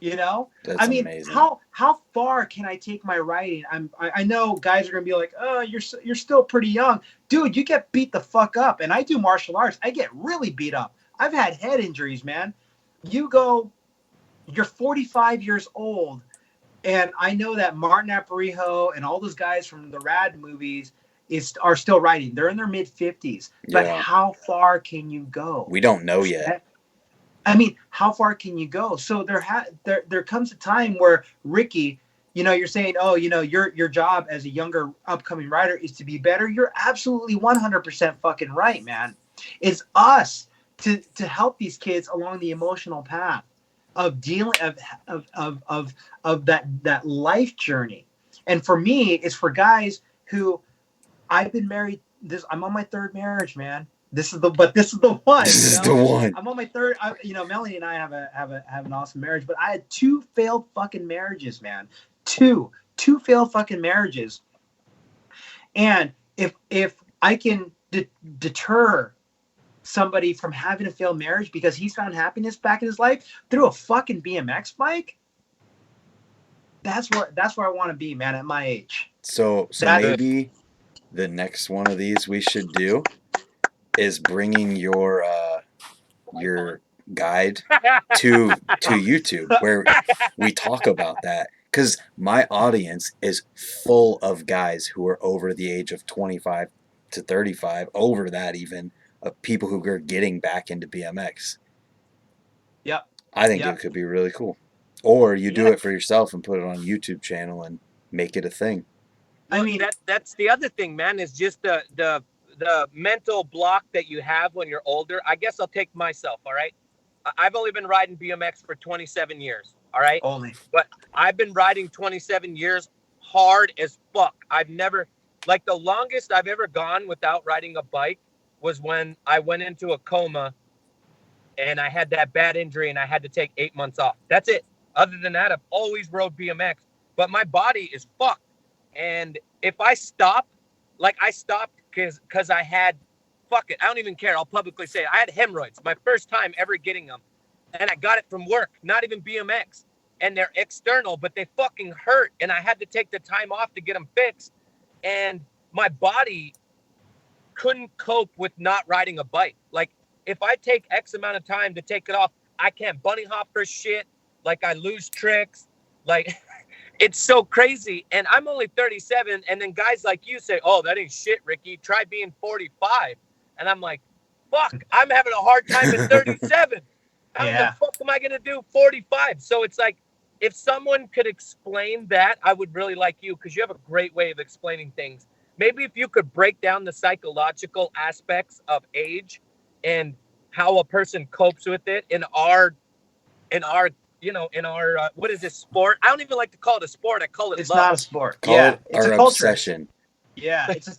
That's I mean, amazing. how far can I take my riding? I know guys are gonna be like, oh, you're still pretty young, dude. You get beat the fuck up, and I do martial arts. I get really beat up. I've had head injuries, man. You're 45 years old, and I know that Martin Aparijo and all those guys from the Rad movies are still riding. They're in their mid 50s, but Yeah. how far can you go? We don't know yet. I mean, how far can you go? So there comes a time where Ricky, you're saying, oh, your job as a younger upcoming rider is to be better. You're absolutely 100% fucking right, man. It's us to help these kids along the emotional path of dealing of that life journey. And for me, it's for guys who I've been married. I'm on my third marriage, man. This is the one. This is the one. I'm on my third. Melanie and I have an awesome marriage, but I had two failed fucking marriages, man. Two failed fucking marriages. And if I can deter somebody from having a failed marriage because he's found happiness back in his life through a fucking BMX bike, that's where I want to be, man. At my age. So maybe the next one of these we should do is bringing your guide to YouTube where we talk about that, because my audience is full of guys who are over the age of 25 to 35, over that even, of people who are getting back into BMX. Yep. I think it could be really cool. Or you do it for yourself and put it on a YouTube channel and make it a thing. I mean, that's the other thing, man, is just the mental block that you have when you're older. I guess I'll take myself, all right? I've only been riding BMX for 27 years, all right? Only. But I've been riding 27 years hard as fuck. I've never, like, the longest I've ever gone without riding a bike was when I went into a coma and I had that bad injury and I had to take 8 months off. That's it. Other than that, I've always rode BMX, but my body is fucked. And if I stop, like I stopped because I had, fuck it, I don't even care. I'll publicly say it. I had hemorrhoids, my first time ever getting them. And I got it from work, not even BMX. And they're external, but they fucking hurt. And I had to take the time off to get them fixed. And my body couldn't cope with not riding a bike. Like, if I take X amount of time to take it off, I can't bunny hop for shit. Like, I lose tricks. Like, it's so crazy. And I'm only 37. And then guys like you say, oh, that ain't shit, Ricky. Try being 45. And I'm like, fuck, I'm having a hard time at 37. How the fuck am I going to do 45? So it's like, if someone could explain that, I would really like you, because you have a great way of explaining things. Maybe if you could break down the psychological aspects of age and how a person copes with it in our what is this sport? I don't even like to call it a sport. I call it it's love. not a sport. Call it it's our a culture. obsession. Yeah, it's a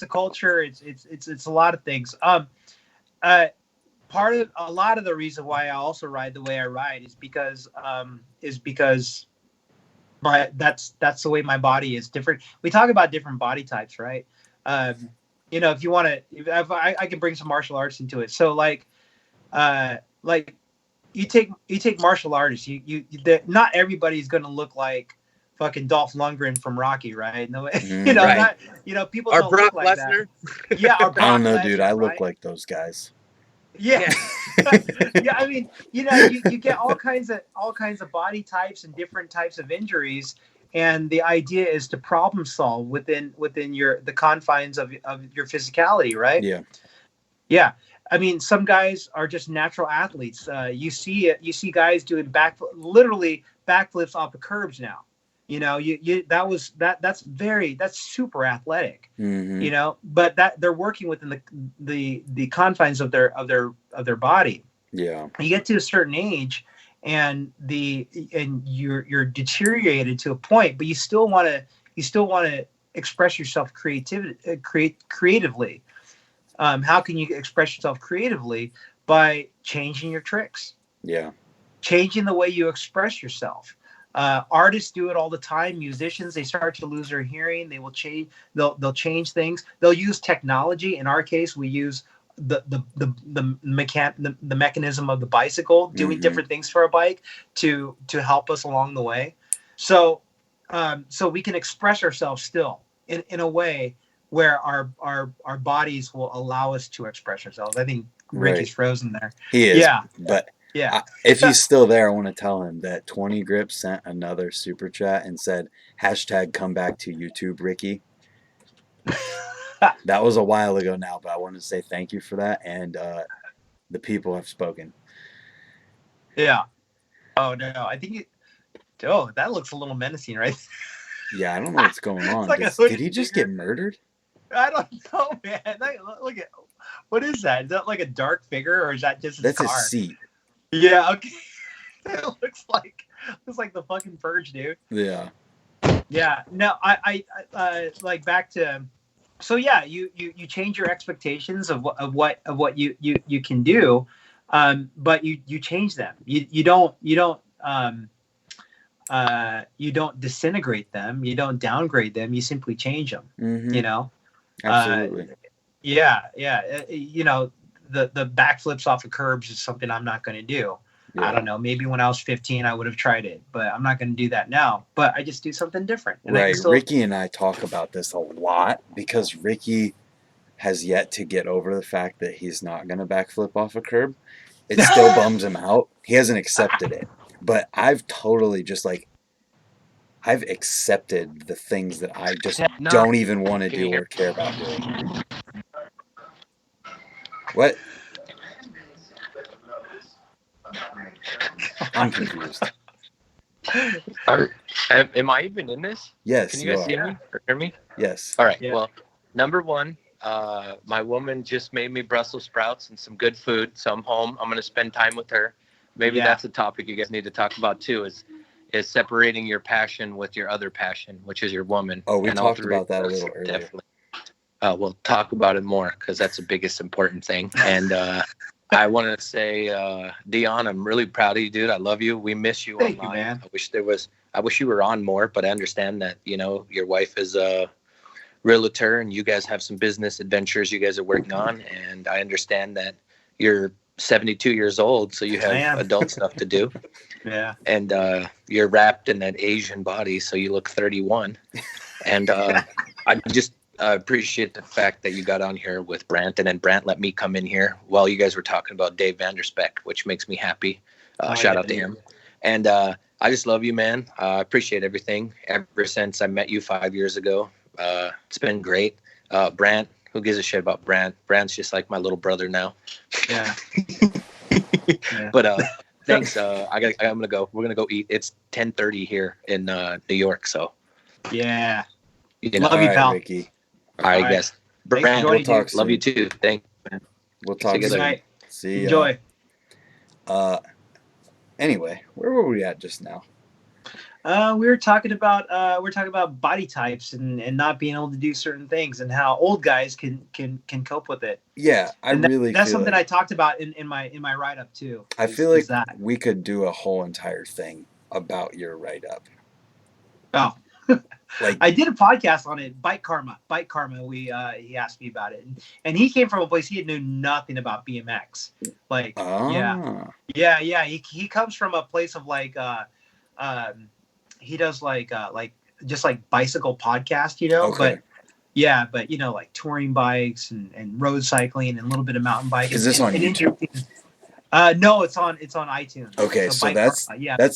culture. It's a lot of things. A lot of the reason why I also ride the way I ride is because that's the way my body is different. We talk about different body types, right? If you want to, if I can bring some martial arts into it. So like you take martial artists, not everybody's going to look like fucking Dolph Lundgren from Rocky, right? No, right. People or don't Brock look like Lesnar. that. Yeah, or Brock I don't know, Lesnar, dude. I look right? like those guys. Yeah. Yeah, I mean, you get all kinds of body types and different types of injuries, and the idea is to problem solve within the confines of your physicality, right? Yeah. Yeah. I mean, some guys are just natural athletes. You see guys doing literally backflips off the curbs now. That's super athletic. Mm-hmm. But that they're working within the confines of their body. Yeah. You get to a certain age and you're deteriorated to a point, but you still want to express yourself creatively. How can you express yourself creatively? by changing your tricks, Yeah. changing the way you express yourself. Artists do it all the time. Musicians, they start to lose their hearing. They will change. They'll change things. They'll use technology. In our case, we use the mechanism of the bicycle, doing Mm-hmm. different things for a bike to help us along the way. So so we can express ourselves still in a way where our bodies will allow us to express ourselves. I think Right. Ricky's frozen there. He is. Yeah. But Yeah. if he's still there, I want to tell him that 20 Grips sent another super chat and said, hashtag come back to YouTube, Ricky. That was a while ago now, but I wanted to say thank you for that. And the people have spoken. Yeah. Oh, no. I think it. Oh, that looks a little menacing, right? Yeah, I don't know what's going on. Like Did he just get murdered? I don't know, man. Look at what is that? Is that like a dark figure, or is that just his That's car? his seat. Yeah. Okay. It looks like the fucking purge, dude. Yeah. Yeah. No, I like back to. So yeah, you change your expectations of what you can do, but you change them. You don't you don't disintegrate them. You don't downgrade them. You simply change them. Mm-hmm. You know. Absolutely. Yeah. You know, the backflips off of curbs is something I'm not going to do. Yeah. I don't know. Maybe when I was 15, I would have tried it, but I'm not going to do that now. But I just do something different. And Right. still... Ricky and I talk about this a lot because Ricky has yet to get over the fact that he's not going to backflip off a curb. It still bums him out. He hasn't accepted it. But I've totally just like, I've accepted the things that I just don't even want to do or care about doing. What? I'm confused. Am I even in this? Yes. Can you guys see me or hear me? Yes. All right. Yeah. Well, number one, my woman just made me Brussels sprouts and some good food, so I'm home. I'm going to spend time with her. Maybe that's a topic you guys need to talk about too. Is separating your passion with your other passion, which is your woman. Oh, we talked about that a little earlier. Definitely. We'll talk about it more because that's the biggest important thing. And I want to say, Dion, I'm really proud of you, dude. I love you. We miss you Thank online. you, man. I wish you were on more, but I understand that, you know, your wife is a realtor and you guys have some business adventures you guys are working on. And I understand that you're 72 years old, so you have adult stuff to do. Yeah. And you're wrapped in that Asian body, so you look 31. And I just appreciate the fact that you got on here with Brant, and then Brant let me come in here while you guys were talking about Dave Vanderspeck, which makes me happy. Shout out to him. And I just love you, man. I appreciate everything. Ever since I met you 5 years ago, it's been great. Brant, who gives a shit about Brant? Brant's just like my little brother now. Yeah. But thanks. I'm gonna go. We're gonna go eat. It's 10:30 here in New York, so yeah. You know. Love you, pal. Ricky. All right, guys. Brant, we'll talk love you too. Thanks, man. We'll talk Good soon. night. See. Enjoy. Anyway, where were we at just now? We were talking about body types and not being able to do certain things and how old guys can cope with it. Yeah, that's something I talked about in my write up too. I feel like we could do a whole entire thing about your write up. Oh, like I did a podcast on it, Bike Karma. He asked me about it, and he came from a place he knew nothing about BMX. Like, yeah. He comes from a place of like, he does like just like bicycle podcast, you know. Okay. But you know, like touring bikes and road cycling and a little bit of mountain biking. Is this on YouTube? No, it's on iTunes. Okay, so that's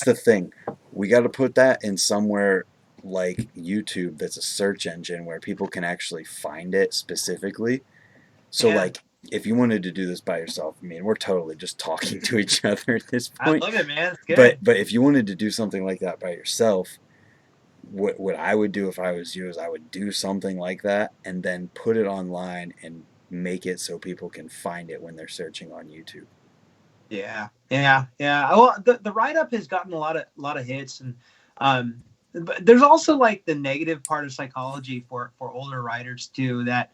the thing. We got to put that in somewhere like YouTube that's a search engine where people can actually find it specifically. So like if you wanted to do this by yourself, I mean, we're totally just talking to each other at this point. I love it, man. It's good. But if you wanted to do something like that by yourself, what I would do if I was you is I would do something like that and then put it online and make it so people can find it when they're searching on YouTube. Yeah. Well, the write-up has gotten a lot of hits, and but there's also like the negative part of psychology for older writers too, that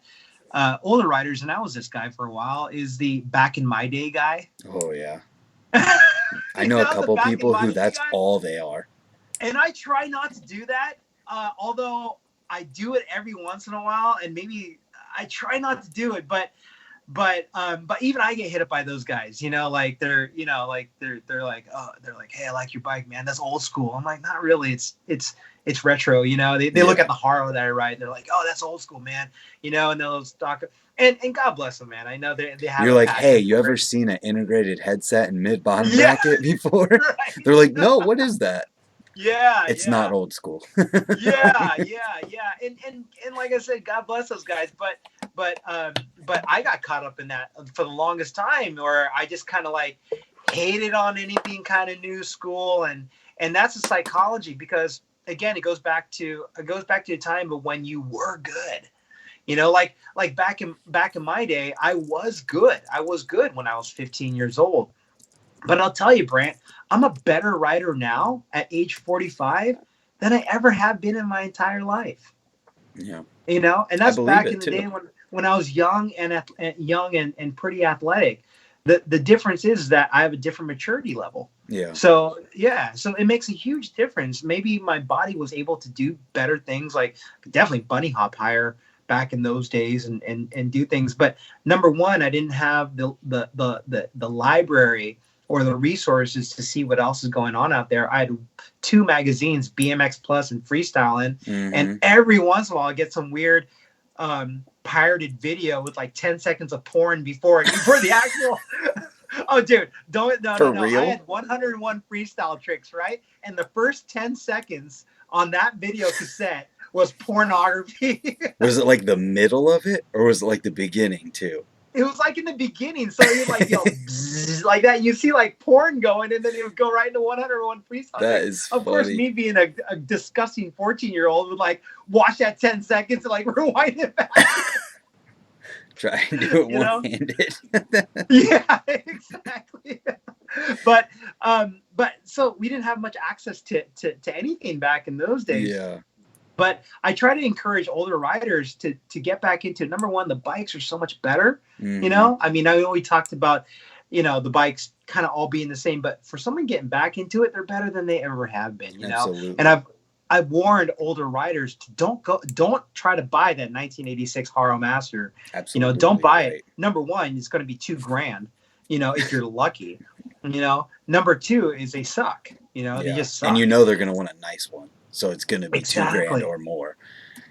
older riders, and I was this guy for a while, is the back in my day guy. Oh yeah. I You know a know, the couple back in people my who day that's guy. all they are. And I try not to do that, although I do it every once in a while, and maybe I try not to do it, but even I get hit up by those guys, you know, like they're like, oh, they're like, hey, I like your bike, man, that's old school. I'm like, not really, it's retro, you know. They look Yeah. at the Haro that I ride, they're like, oh, that's old school, man, you know, and they'll talk, and God bless them, man. I know they have You're a like, hey, passion you for ever it. seen an integrated headset and mid bottom Yeah. bracket before? Right. They're like, no, what is that? Yeah, It's not yeah. old school. Yeah. And like I said, God bless those guys. But I got caught up in that for the longest time, where I just kind of like hated on anything kind of new school, and that's a psychology, because again, it goes back to the time of when you were good. You know, like back in my day, I was good. I was good when I was 15 years old. But I'll tell you, Brant, I'm a better writer now at age 45 than I ever have been in my entire life. Yeah, You know, and I that's believe back it in the too. day when I was young and pretty athletic. The difference is that I have a different maturity level. Yeah, So yeah, so it makes a huge difference. Maybe my body was able to do better things, like definitely bunny hop higher back in those days, and do things. But number one, I didn't have the library or the resources to see what else is going on out there. I had two magazines, BMX Plus and Freestyling, and mm-hmm. every once in a while I get some weird pirated video with like 10 seconds of porn before the actual. Oh, dude, don't For no. I real? had 101 freestyle tricks, right? And the first 10 seconds on that video cassette was pornography. Was it like the middle of it, or was it like the beginning too? It was like in the beginning, so it would like bzzz, like that. You see like porn going, and then it would go right into 101 freestyle That tricks. is Of course, funny. me being a disgusting 14-year-old would like watch that 10 seconds and like rewind it back. Try and do it You one know? handed. Yeah, exactly. But so we didn't have much access to anything back in those days. Yeah. But I try to encourage older riders to get back into, number one, the bikes are so much better. You Mm-hmm. know, I mean, I know we talked about, you know, the bikes kind of all being the same, but for someone getting back into it, they're better than they ever have been, you know? Absolutely. And I've warned older riders to don't try to buy that 1986 Haro Master. Absolutely. You know, don't buy right. it. Number one, it's going to be $2,000, you know, if you're lucky. You know, number two is they suck. You know, they just suck. And you know they're going to want a nice one. So it's going to be Exactly. $2,000 or more.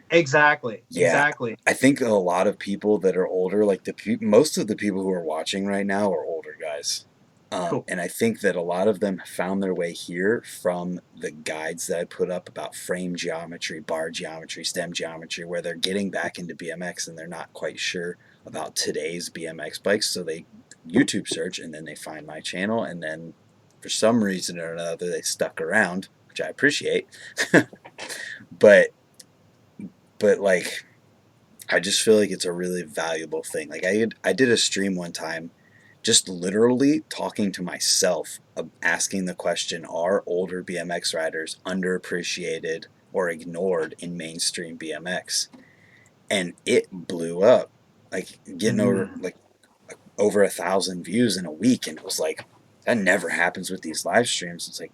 Exactly. Yeah. Exactly. I think a lot of people that are older, like most of the people who are watching right now are older guys. Cool. And I think that a lot of them found their way here from the guides that I put up about frame geometry, bar geometry, stem geometry, where they're getting back into BMX and they're not quite sure about today's BMX bikes. So they YouTube search and then they find my channel, and then for some reason or another they stuck around, which I appreciate. but like, I just feel like it's a really valuable thing. Like I did a stream one time, just literally talking to myself, asking the question, are older BMX riders underappreciated or ignored in mainstream BMX? And it blew up, like getting over 1,000 views in a week. And it was like, that never happens with these live streams. It's like,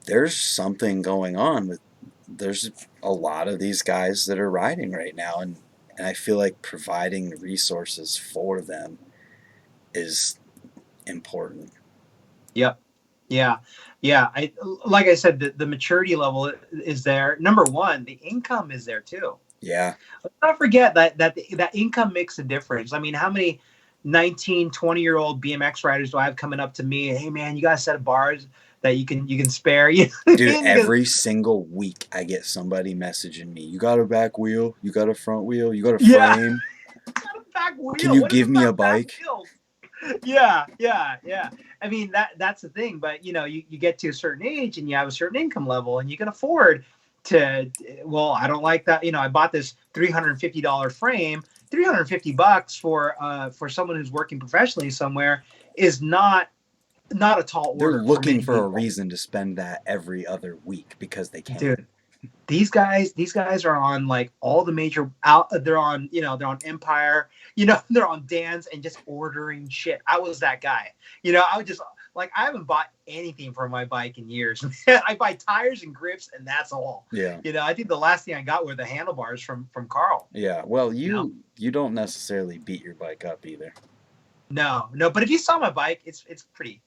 there's something going on with, there's a lot of these guys that are riding right now, and I feel like providing resources for them is important. Yep. Yeah. Yeah. Like I said, the maturity level is there. Number one, the income is there too. Yeah. Let's not forget that income makes a difference. I mean, how many 19, 20-year-old BMX riders do I have coming up to me? Hey man, you got a set of bars that you can spare? You know, dude, every single week I get somebody messaging me, you got a back wheel, you got a front wheel, you got a frame, got a back wheel. Can you give me a bike? Yeah. I mean, that's the thing. But you know, you get to a certain age and you have a certain income level, and you can afford to. Well, I don't like that. You know, I bought this $350 frame. $350 for someone who's working professionally somewhere is not a tall order. They're looking for a people. reason to spend that every other week because they can. Dude, These guys are on like all the major out. They're on, they're on Empire. They're on Dan's and just ordering shit. I was that guy. I would just like I haven't bought anything for my bike in years. I buy tires and grips, and that's all. Yeah. I think the last thing I got were the handlebars from Carl. Yeah. Well, You know, you don't necessarily beat your bike up either. no, no. But if you saw my bike, it's pretty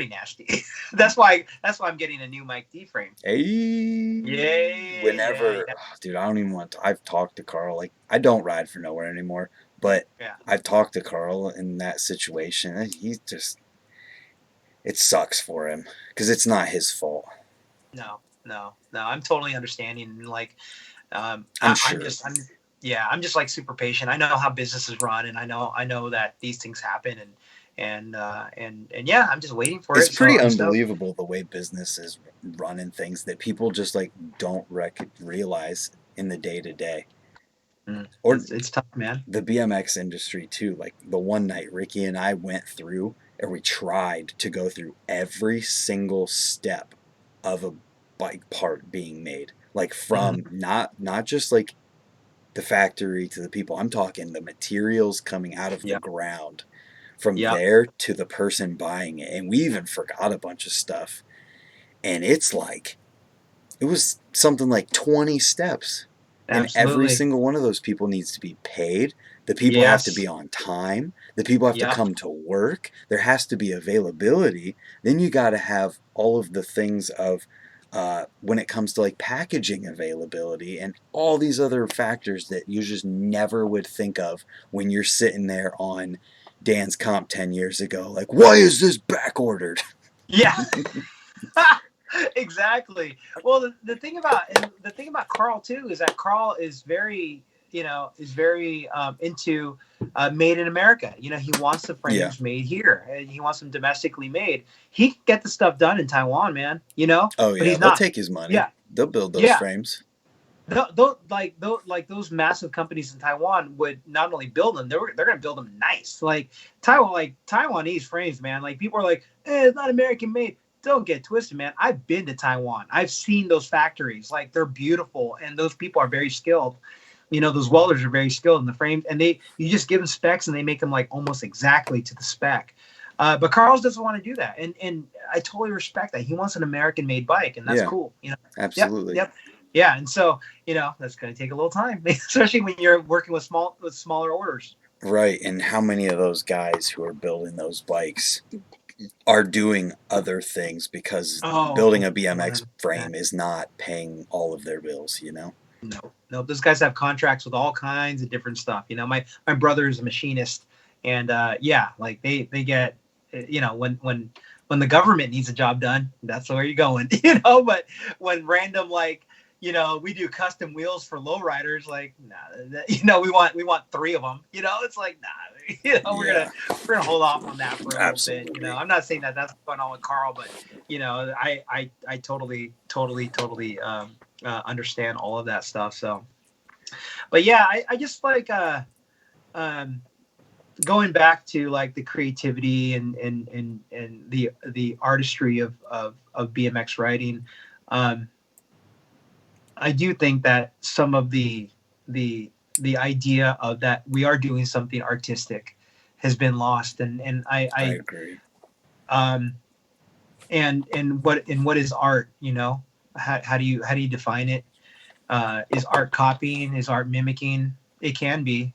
nasty. That's why I'm getting a new Mike D frame. Hey. Yay! Whenever, Yeah. dude, I don't even want to. I've talked to Carl. Like, I don't ride for nowhere anymore, but Yeah. I've talked to Carl in that situation. And he's just, it sucks for him because it's not his fault. No. I'm totally understanding. Like, I'm sure. I'm just like super patient. I know how businesses run, and I know that these things happen, and yeah, I'm just waiting for it. It's pretty So unbelievable the way business is run and things that people just like don't realize in the day to day. Or it's tough, man. the BMX industry too. Like the one night Ricky and I went through, or we tried to go through every single step of a bike part being made. Like from not just like the factory to the people. I'm talking the materials coming out of the Yeah. ground. From Yeah. there to the person buying it. And we even forgot a bunch of stuff. And it's like, it was something like 20 steps. And every Absolutely. single one of those people needs to be paid. The people have to be Yes. on time. The people have to Yep. come to work. There has to be availability. Then you got to have all of the things of when it comes to like packaging availability and all these other factors that you just never would think of when you're sitting there on Dan's comp 10 years ago. Like, why is this back ordered? Yeah. Exactly. Well, the thing about Carl too is that Carl is very into made in America. He wants the frames made here, and he wants them domestically made. He can get the stuff done in Taiwan, man. Oh yeah, but he's they'll not. take his money. Yeah, They'll build those yeah. frames. Those massive companies in Taiwan would not only build them, they're going to build them nice. Like Taiwanese frames, man. Like people are like, it's not American made. Don't get twisted, man. I've been to Taiwan. I've seen those factories. Like they're beautiful, and those people are very skilled. Those welders are very skilled in the frames, and you just give them specs, and they make them like almost exactly to the spec. But Carl's doesn't want to do that, and I totally respect that. He wants an American-made bike, and that's cool. Absolutely. Yep. Yeah, and so that's going to take a little time, especially when you're working with smaller orders. Right, and how many of those guys who are building those bikes are doing other things because building a BMX frame is not paying all of their bills, No, those guys have contracts with all kinds of different stuff. My brother is a machinist, and like they get, when the government needs a job done, that's where you're going, But when random we do custom wheels for lowriders, like nah, we want 3 of them, it's like nah, we're gonna hold off on that for a little bit. I'm not saying that that's going on with Carl, but I totally understand all of that stuff. So, but yeah, I just like going back to like the creativity and the artistry of BMX riding. I do think that some of the idea of that we are doing something artistic has been lost, and I agree. And what is art? How do you define it? Is art copying? Is art mimicking? It can be,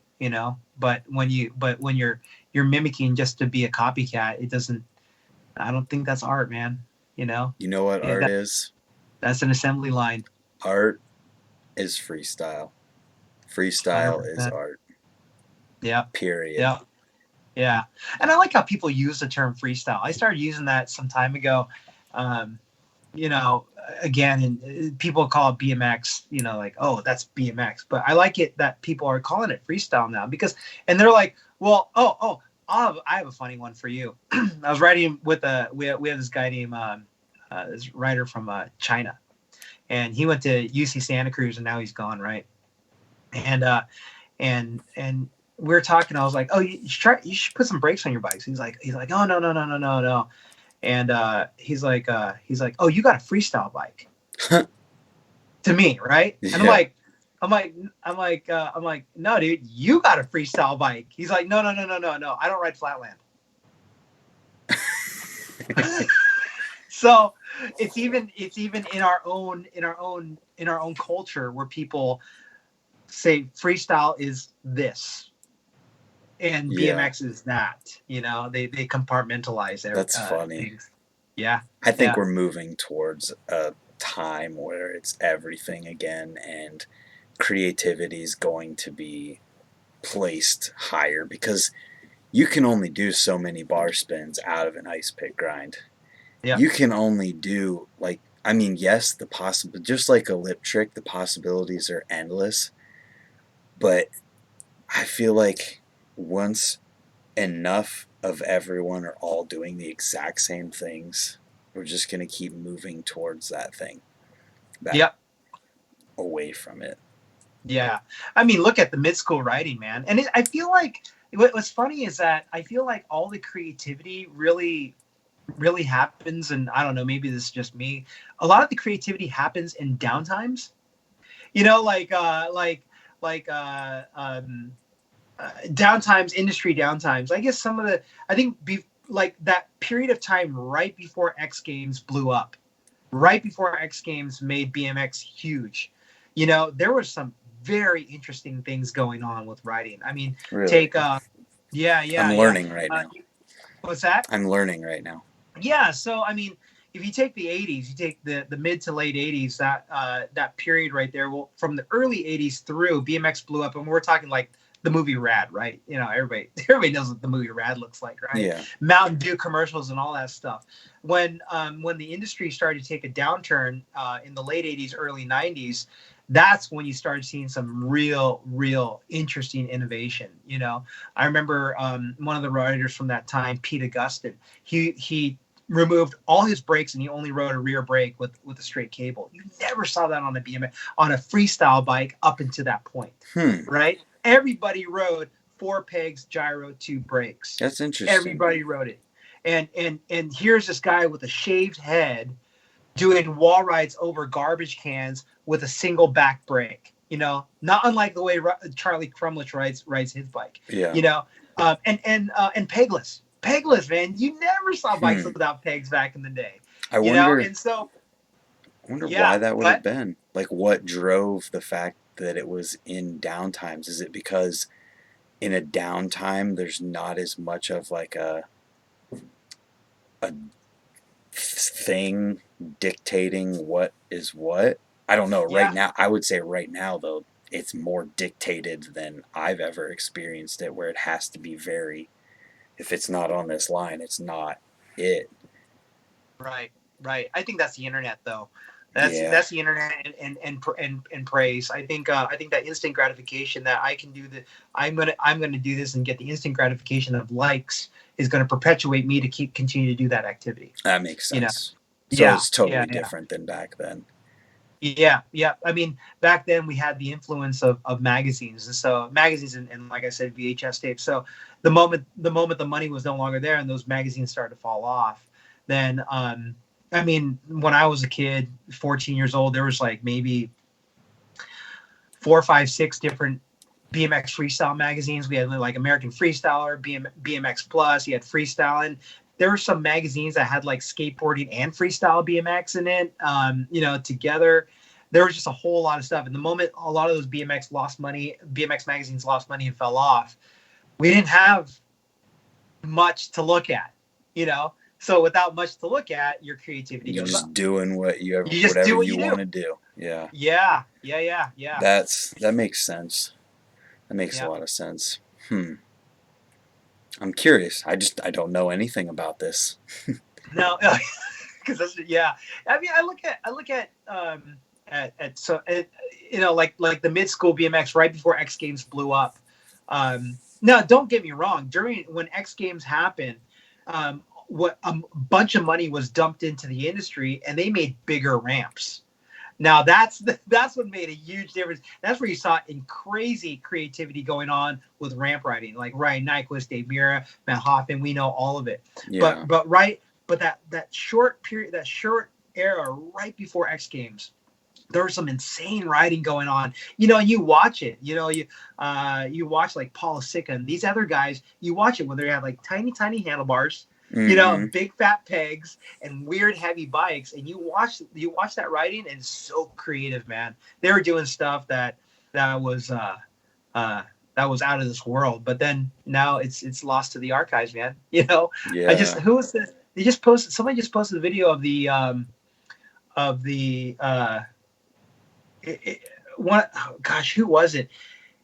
but when you're mimicking just to be a copycat, it doesn't. I don't think that's art, man. You know what art is? That's an assembly line. Art is freestyle. Freestyle 100%. Is art. Yeah. Period. Yeah. Yeah. And I like how people use the term freestyle. I started using that some time ago. Again, and people call it BMX, like, oh, that's BMX. But I like it that people are calling it freestyle now and they're like, well, I have a funny one for you. I was riding with we have this guy named this rider from China, and he went to UC Santa Cruz, and now he's gone, right? And we were talking. I was like, oh, you should put some brakes on your bikes. He's like, oh, no. And he's like, oh, you got a freestyle bike. to me, right? And Yeah. I'm like, no, dude, you got a freestyle bike. He's like, no, I don't ride flatland. So it's even in our own culture where people say freestyle is this and Yeah. BMX is that. They compartmentalize That's funny. things. Yeah, I think yeah, we're moving towards a time where it's everything again, and creativity is going to be placed higher because you can only do so many bar spins out of an ice pick grind. yeah, You can only do like, I mean, yes, the possible, just like a lip trick, the possibilities are endless. But I feel like once enough of everyone are all doing the exact same things, we're just gonna keep moving towards that thing, back yeah. away from it. Yeah, I mean, look at the mid school writing, man. And I feel like what's funny is that I feel like all the creativity really happens, and I don't know, maybe this is just me. A lot of the creativity happens in downtimes. Like downtimes, industry downtimes. I guess some of the I think like that period of time right before X Games blew up, right before X Games made BMX huge. There was some very interesting things going on with writing. I mean, Really, take yeah, yeah, I'm yeah. learning right Uh, now. what's that? I'm learning right now. Yeah, so I mean, if you take the '80s, you take the mid to late '80s, that period right there. Well, from the early '80s through, BMX blew up, and we're talking like the movie Rad, right? Everybody knows what the movie Rad looks like, right? Yeah, Mountain Dew commercials and all that stuff. When the industry started to take a downturn in the late '80s, early '90s, that's when you started seeing some real interesting innovation. I remember one of the writers from that time, Pete Augustin. He removed all his brakes and he only rode a rear brake with a straight cable. You never saw that on a BMX on a freestyle bike up until that point, hmm, right? Everybody rode 4 pegs, gyro, 2 brakes. that's interesting. Everybody rode it, and here's this guy with a shaved head doing wall rides over garbage cans with a single back brake. Not unlike the way Charlie Crumlich rides his bike. Yeah, And pegless, man. You never saw bikes hmm. without pegs back in the day. I wonder. And so I wonder why yeah, that would have but been. Like, what drove the fact that it was in downtimes? Is it because in a downtime there's not as much of like a thing dictating what is what? I don't know. Right yeah, now, I would say right now though, it's more dictated than I've ever experienced it, where it has to be very. If it's not on this line, it's not it. right, right. I think that's the internet, though. Yeah, That's the internet and praise. I think that instant gratification that I can do that. I'm gonna do this and get the instant gratification of likes is going to perpetuate me to continue to do that activity. that makes You know. sense. So Yeah, it's yeah, totally yeah. different than back then. Yeah, yeah. I mean, back then we had the influence of magazines, and so magazines and like I said, VHS tapes. So the moment the money was no longer there and those magazines started to fall off, then I mean, when I was a kid, 14 years old, there was like maybe 4, 5, 6 different BMX freestyle magazines. We had like American Freestyler, BMX Plus. You had Freestyling. There were some magazines that had like skateboarding and freestyle BMX in it. Together. There was just a whole lot of stuff. And the moment a lot of those BMX magazines lost money and fell off, we didn't have much to look at. You know, so without much to look at, your creativity You're goes up. just doing You just do whatever what you you want do. to do. Yeah, Yeah. that makes sense. That makes a Yeah. lot of sense. Hmm. I'm curious. I don't know anything about this. No, because that's yeah. I mean, I look at so like the mid school BMX right before X Games blew up. No, don't get me wrong. During when X Games happened, what a bunch of money was dumped into the industry, and they made bigger ramps. Now that's what made a huge difference. That's where you saw in crazy creativity going on with ramp riding, like Ryan Nyquist, Dave Mira, Matt Hoffman. We know all of it. Yeah. But that short period, that short era right before X Games, there was some insane riding going on. You know, you watch it. You know, you watch like Paul Sicca and these other guys. You watch it when they have like tiny handlebars. You know, Mm-hmm. big fat pegs and weird heavy bikes, and you watch that riding, and it's so creative, man. They were doing stuff that was uh, that was out of this world. But then now it's lost to the archives, man. You know, Yeah. who was this? They just posted. Somebody just posted a video of the it, it, one. Oh gosh, who was it?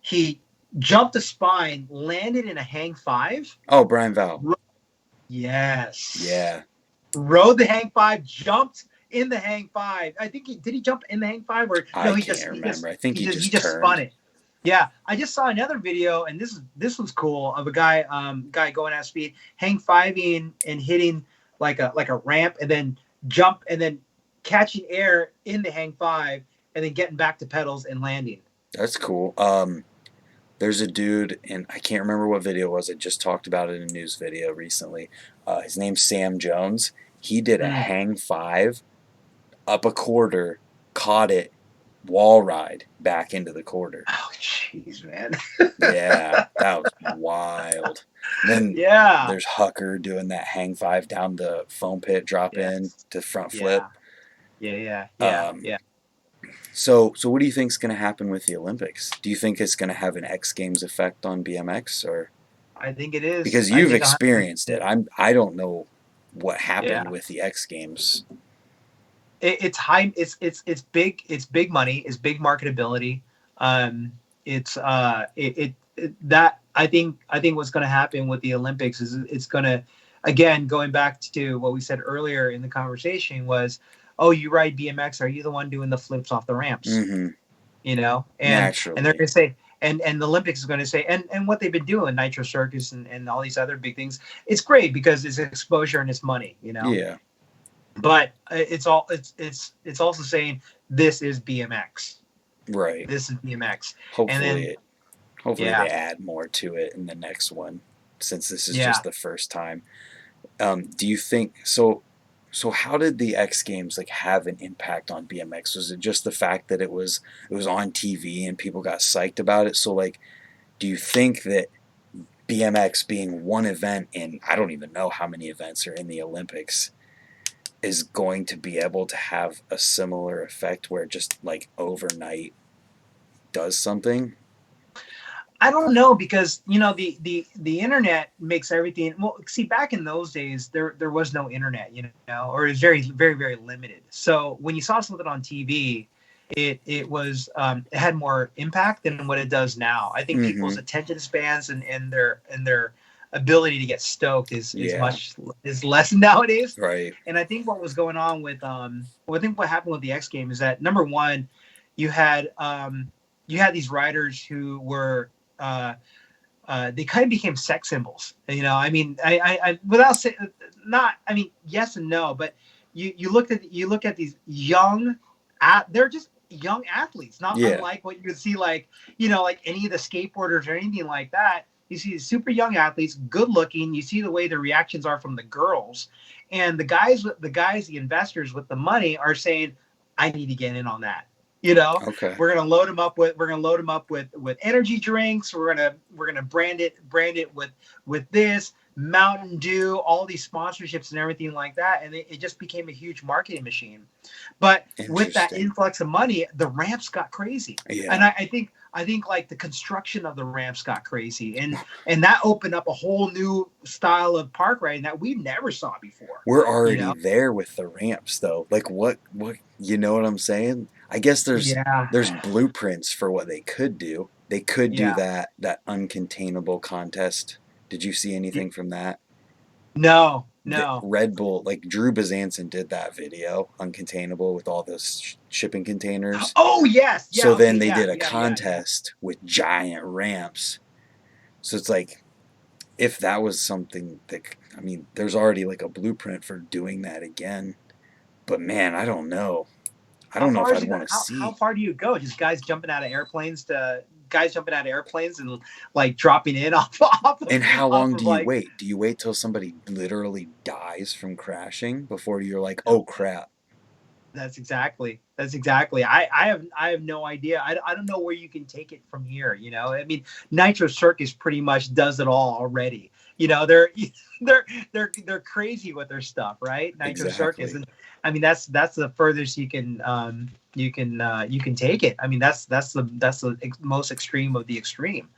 He jumped a spine, landed in a hang five. Oh, Brian Val. Yes, Yeah. rode the hang five, jumped in the hang five. I think he jump in the hang five or no? I can't remember. I think he He just just spun turned. it. Yeah, I just saw another video, and this was cool of a guy going at speed, hang fiving and hitting like a ramp, and then jump and then catching air in the hang five, and then getting back to pedals and landing. That's cool. There's a dude, and I can't remember what video it was. I just talked about it in a news video recently. His name's Sam Jones. He did a Mm. hang five up a quarter, caught it, wall ride back into the quarter. Oh, jeez, man. Yeah, that was wild. And then Yeah. there's Hucker doing that hang five down the foam pit, drop in Yes. to front flip. Yeah. Yeah. Um, Yeah. so what do you think is going to happen with the Olympics? Do you think it's going to have an X Games effect on BMX, or I think it is. because I you've think experienced it? I don't know what yeah. happened with the X Games. It's high. It's big. It's big money. It's big marketability. It's that I think what's going to happen with the Olympics is it's going to, again, going back to what we said earlier in the conversation was, oh, you ride BMX, are you the one doing the flips off the ramps? Mm-hmm. You know, and they're Naturally. going to say, and the Olympics is going to say, and what they've been doing, Nitro Circus and all these other big things, it's great because it's exposure and it's money, you know. Yeah. But it's also saying this is BMX. Right. This is BMX. And Hopefully then hopefully yeah, they add more to it in the next one, since this is yeah. just the first time. Do you think so? So how did the X Games like have an impact on BMX? Was it just the fact that it was on TV and people got psyched about it? So like, do you think that BMX being one event in I don't even know how many events are in the Olympics is going to be able to have a similar effect where it just like overnight does something? I don't know because you know the internet makes everything. Well, see, back in those days, there was no internet, you know, or it was very limited. So when you saw something on TV, it had more impact than what it does now. I think Mm-hmm. people's attention spans and their ability to get stoked Yeah. is less nowadays. Right. And I think what was going on with well, I think what happened with the X game is that number one, you had you had these riders who were uh, they kind of became sex symbols. You know, I mean, I without saying not, I mean, yes and no, but you look at these young, they're just young athletes, not Yeah. unlike what you would see like you know like any of the skateboarders or anything like that. You see these super young athletes, good looking. You see the way the reactions are from the girls, and the investors with the money are saying, "I need to get in on that." You know, Okay. we're gonna load them up with energy drinks. We're gonna brand it with this Mountain Dew, all these sponsorships and everything like that, and it just became a huge marketing machine. But with that Interesting. influx of money, the ramps got crazy, Yeah. and I think like the construction of the ramps got crazy, and that opened up a whole new style of park riding that we never saw before. We're You already know? there with the ramps though. Like what you know what I'm saying? I guess Yeah, there's blueprints for what they could do. They could do yeah. that uncontainable contest. Did you see anything from that? No, The no. Red Bull, like Drew Bazanson did that video, uncontainable, with all those shipping containers. Oh yes, yeah. So Okay, then they yeah, did a yeah. contest with giant ramps. So it's like, if that was something that, I mean, there's already like a blueprint for doing that again. But man, I don't know. I How don't know if far is I'd it want gonna? to How see. far do you go? Just guys jumping out of airplanes and like dropping in And how off long of do you like. wait? Do you wait till somebody literally dies from crashing before you're like, oh crap? That's exactly. I have no idea. I don't know where you can take it from here. You know, I mean, Nitro Circus pretty much does it all already. You know, they're crazy with their stuff, right? Nitro Circus, Exactly. and I mean that's the furthest you can take it. I mean that's the most extreme of the extreme.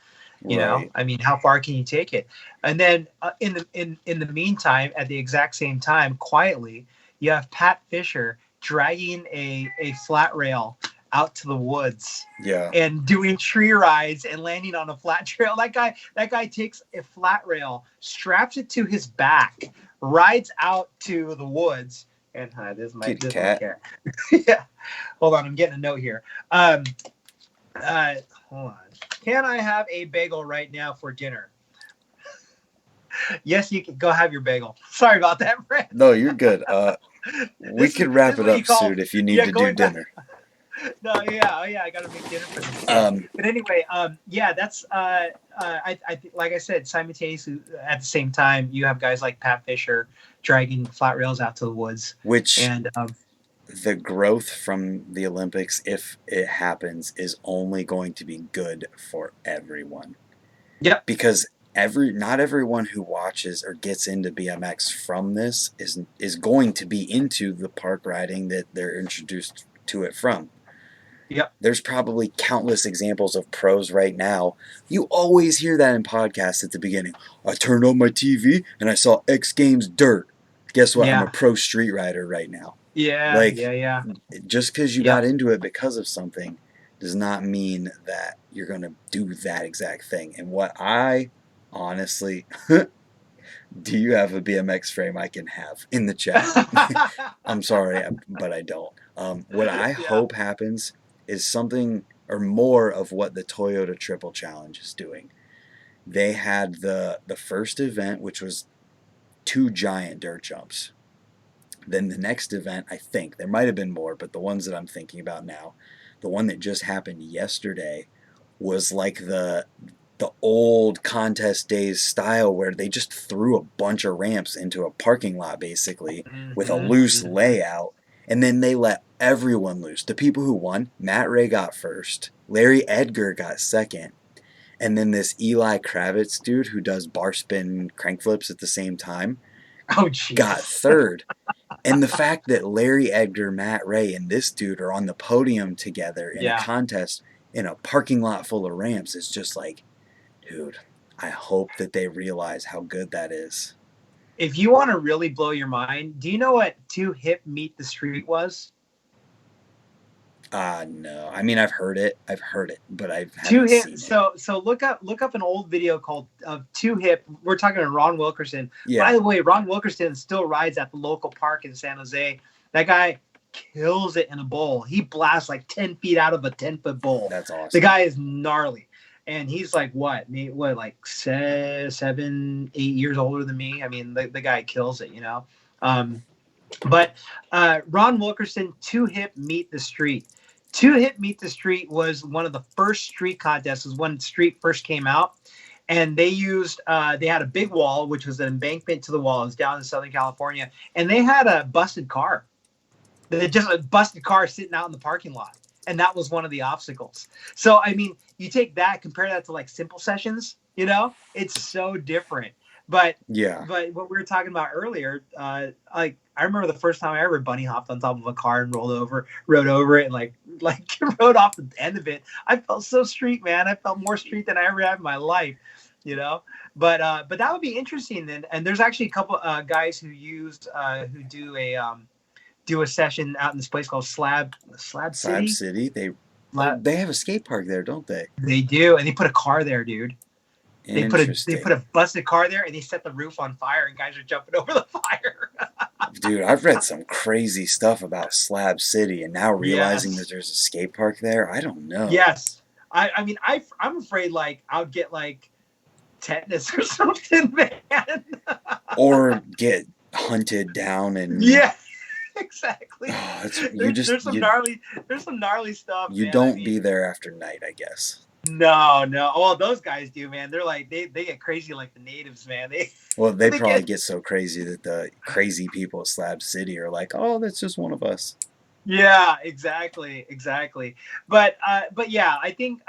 You know, Right. I mean, how far can you take it? And then in the meantime, at the exact same time, quietly, you have Pat Fisher dragging a flat rail out to the woods Yeah. and doing tree rides and landing on a flat trail. That guy takes a flat rail, straps it to his back, rides out to the woods. And hi, Kitty this is my cat. cat. Yeah, hold on, I'm getting a note here. Um, uh, hold on. Can I have a bagel right now for dinner? Yes, you can go have your bagel. Sorry about that, Brent. No, you're good. We This is could this wrap is it what you up call soon if you need yeah to do going back. dinner. No, yeah, oh yeah, I got to make dinner for this kid. Um, But anyway, yeah, that's like I said, simultaneously at the same time, you have guys like Pat Fisher dragging flat rails out to the woods, which and the growth from the Olympics, if it happens, is only going to be good for everyone. yep, Because not everyone who watches or gets into BMX from this is going to be into the park riding that they're introduced to it from. yep, There's probably countless examples of pros right now. You always hear that in podcasts at the beginning. I turned on my TV and I saw X Games dirt. Guess what? I'm a yeah, pro street rider right now. yeah, Like, yeah, yeah, just because you got yep. into it because of something does not mean that you're going to do that exact thing. And what I honestly, do you have a BMX frame I can have in the chat? I'm sorry, but I don't. What I Yeah. hope happens is something or more of what the Toyota Triple Challenge is doing. They had the first event, which was 2 giant dirt jumps. Then the next event, I think there might have been more, but the ones that I'm thinking about now, the one that just happened yesterday, was like the old contest days style where they just threw a bunch of ramps into a parking lot basically with a Hmm, loose hmm. layout, and then they let everyone loose. The people who won, Matt Ray got first, Larry Edgar got second, and then this Eli Kravitz dude who does bar spin crank flips at the same time Oh got Jesus. third. And the fact that Larry Edgar, Matt Ray, and this dude are on the podium together in a Yeah. contest in a parking lot full of ramps is just like, dude, I hope that they realize how good that is. If you want to really blow your mind, do you know what Two Hip Meet the Street was? No. I mean, I've heard it, but I Two haven't Hip. seen it. So look up an old video called Two Hip. We're talking to Ron Wilkerson. By Yeah, the way, Ron Wilkerson still rides at the local park in San Jose. That guy kills it in a bowl. He blasts like 10 feet out of a 10-foot bowl. that's The awesome. guy is gnarly. And he's like what, like 7, 8 years older than me. I mean, the guy kills it, you know. Um, But Ron Wilkerson, Two Hip Meet the Street. Two Hip Meet the Street was one of the first street contests. Was when street first came out, and they had a big wall, which was an embankment to the wall. It was down in Southern California, and they had a busted car. They just a busted car sitting out in the parking lot, and that was one of the obstacles. So I mean, you take that, compare that to like simple sessions. You know, it's so different. But Yeah, but what we were talking about earlier, like I remember the first time I ever bunny hopped on top of a car and rode over it, and like rode off the end of it. I felt so street, man. I felt more street than I ever had in my life, you know. But that would be interesting. And there's actually a couple guys who do a session out in this place called Slab Slab City. City. They have a skate park there, don't they? They do, and they put a car there, dude. They put Interesting. a busted car there, and they set the roof on fire, and guys are jumping over the fire. Dude, I've read some crazy stuff about Slab City, and now realizing that Yes, there's a skate park there, I don't know. yes. I mean, I'm afraid like I'll get like tetanus or something, man. Or get hunted down and Yeah, exactly. There's some gnarly stuff, you man. I don't mean, be there after night, I guess. no, no. Well, those guys do, man. They're like they get crazy like the natives, man. They Well, they they probably get get so crazy that the crazy people at Slab City are like, "Oh, that's just one of us." Yeah, exactly. But yeah, I think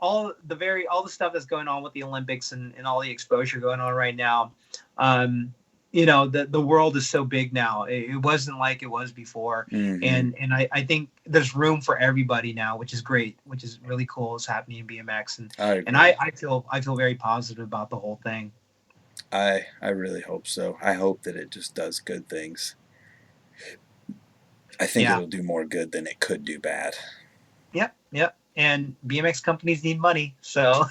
all the stuff that's going on with the Olympics and all the exposure going on right now, um, the world is so big now. It wasn't like it was before, Hmm. and I think there's room for everybody now, which is great, which is really cool. Is happening in BMX, I and agree. I feel very positive about the whole thing. I really hope so. I hope that it just does good things. I think Yeah. it'll do more good than it could do bad. Yep, yep. And BMX companies need money, so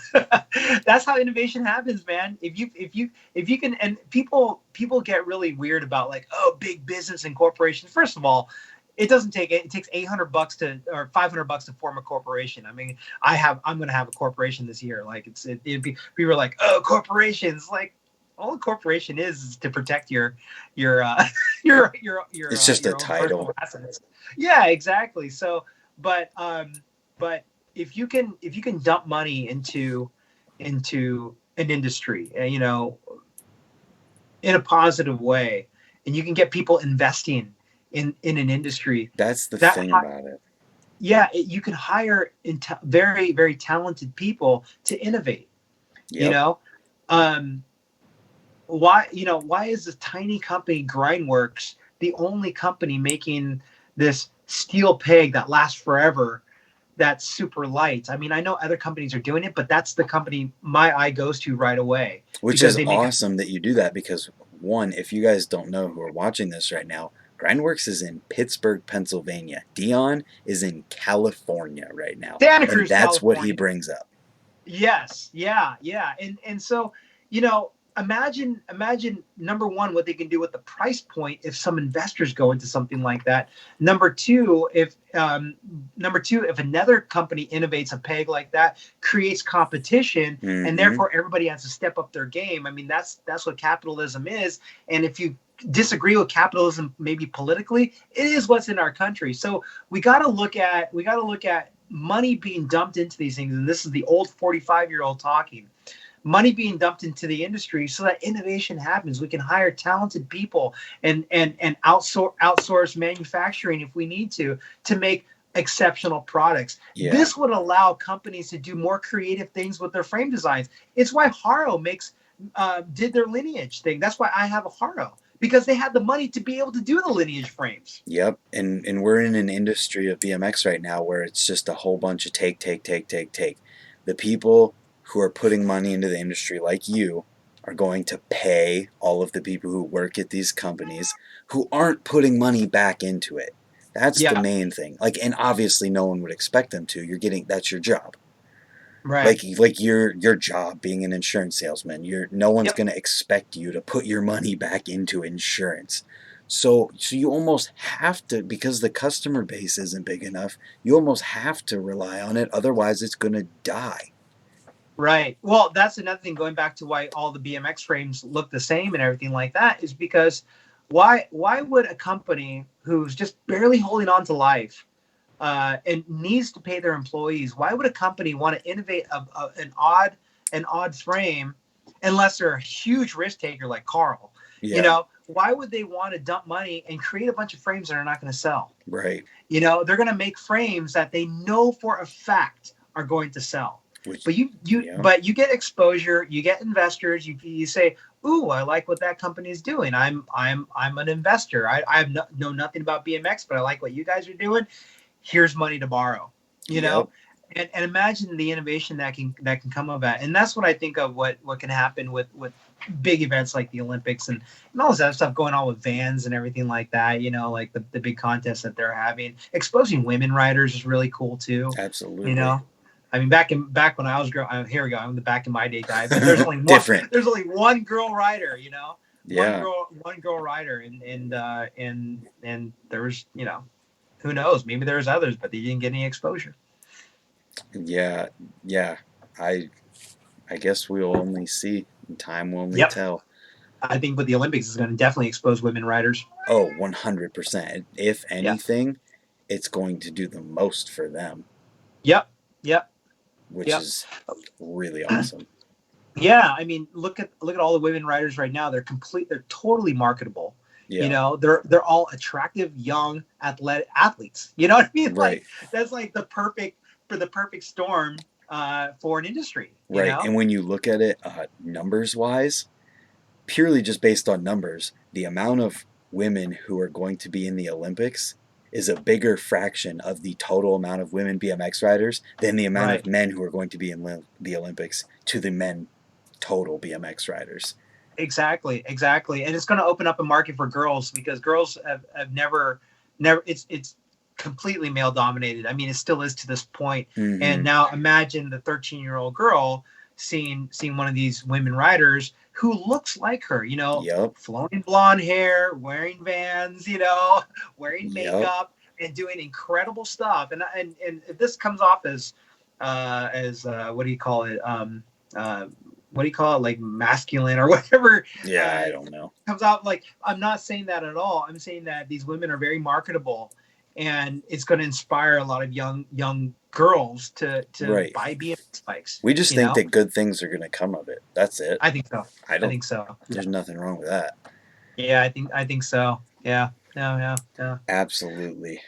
that's how innovation happens, man. If you can, and people get really weird about like, oh, big business and corporations. First of all, it doesn't take it takes $800 to or $500 to form a corporation. I mean, I'm going to have a corporation this year. Like it'd be people are like, oh, corporations, like all a corporation is to protect your It's just a your own personal title. assets. Yeah, exactly. So but if you can dump money into an industry, in a positive way, and you can get people investing in an industry That's the that thing about it. yeah, you can hire very very talented people to innovate. You Yep. know, um, why is this tiny company Grindworks the only company making this steel peg that lasts forever, that's super light? I mean, I know other companies are doing it, but that's the company my eye goes to right away Which because is they make it. awesome that you do that because, one, if you guys don't know who are watching this right now, Grindworks is in Pittsburgh, Pennsylvania. Dion is in California right now. Santa And Cruz, that's what he California. brings up. Yes, yeah, and so imagine number one what they can do with the price point if some investors go into something like that. Number two, if another company innovates a peg like that, creates competition, and Hmm. therefore everybody has to step up their game. I mean, that's what capitalism is. And if you disagree with capitalism, maybe politically, it is what's in our country. So we got to look at money being dumped into these things, and this is the old 45-year-old talking. Money being dumped into the industry so that innovation happens. We can hire talented people and outsource manufacturing if we need to make exceptional products. Yeah. This would allow companies to do more creative things with their frame designs. It's why Haro did their lineage thing. That's why I have a Haro, because they had the money to be able to do the lineage frames. Yep. And we're in an industry of BMX right now where it's just a whole bunch of take, take, take, take, take. The people who are putting money into the industry, like you, are going to pay all of the people who work at these companies who aren't putting money back into it. That's the Yeah, main thing. Like, and obviously no one would expect them to. You're getting, that's your job. right. Like your job being an insurance salesman, no one's Yep. going to expect you to put your money back into insurance. So you almost have to, because the customer base isn't big enough, you almost have to rely on it, otherwise it's going to die. Right. Well, that's another thing, going back to why all the BMX frames look the same and everything like that, is because why would a company who's just barely holding on to life, and needs to pay their employees, why would a company want to innovate an odd frame unless they're a huge risk taker like Carl? Yeah. Why would they want to dump money and create a bunch of frames that are not going to sell? Right. They're going to make frames that they know for a fact are going to sell. Which, yeah. But you get exposure, you get investors. You say, "Ooh, I like what that company is doing. I'm an investor. I know nothing about BMX, but I like what you guys are doing. Here's money to borrow." You know, Yep. and imagine the innovation that can come of that. And that's what I think of what can happen with big events like the Olympics and all this other stuff going on with Vans and everything like that. Like the big contests that they're having. Exposing women riders is really cool too. You Absolutely. know. I mean, back when I was growing, here we go. I'm the back in my day guy, but there's only one. Different. There's only one girl rider. One Yeah. girl rider, and there was, who knows? Maybe there's others, but they didn't get any exposure. Yeah. Yeah. I I guess we'll only see. Time will only Yep. tell. I think with the Olympics is going to definitely expose women riders. Oh, 100%. If Yeah. anything, it's going to do the most for them, Yep. Yep. which Yep. is really awesome. Yeah. I mean, look at all the women riders right now. They're totally marketable. Yeah. You know, they're all attractive, young, athletic athletes. You know what I mean? Right. Like that's like the perfect storm for an industry. You Right. know? And when you look at it numbers wise, purely just based on numbers, the amount of women who are going to be in the Olympics is a bigger fraction of the total amount of women BMX riders than the amount Right. of men who are going to be in the Olympics to the men total BMX riders. Exactly, exactly, and it's going to open up a market for girls because girls have never. It's completely male dominated. I mean, it still is to this point. And Mm-hmm. now imagine the 13-year-old girl seeing one of these women riders who looks like her. You know, Yep. flowing blonde hair, wearing Vans. You know, wearing Yep. makeup and doing incredible stuff. And if this comes off as what do you call it? Uh, what do you call it, like masculine or whatever, Yeah, I don't know. comes out. Like, I'm not saying that at all. I'm saying that these women are very marketable, and it's going to inspire a lot of young girls to Right. buy BMX bikes. We just You think know, that good things are going to come of it. That's it. I think so. I I don't. think so. There's nothing wrong with that. Yeah, I think so. Yeah. Yeah. Absolutely.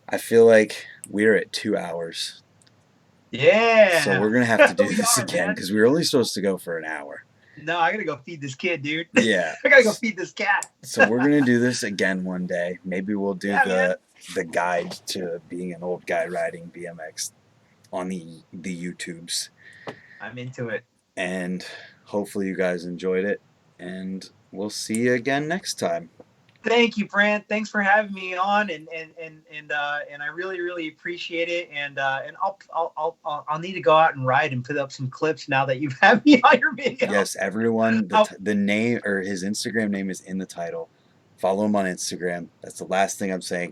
I feel like we're at 2 hours. So Yeah. we're going to have to do We this are, again man. because we were only supposed to go for an hour. No, I gotta go feed this kid, dude. Yeah. I gotta go feed this cat. So we're going to do this again one day. Maybe we'll do Yeah, man. the guide to being an old guy riding BMX on the YouTubes. I'm into it. And hopefully you guys enjoyed it. And we'll see you again next time. Thank you, Brant. Thanks for having me on, and I really appreciate it. And I'll need to go out and ride and put up some clips now that you've had me on your video. Yes, everyone. The name or his Instagram name is in the title. Follow him on Instagram. That's the last thing I'm saying.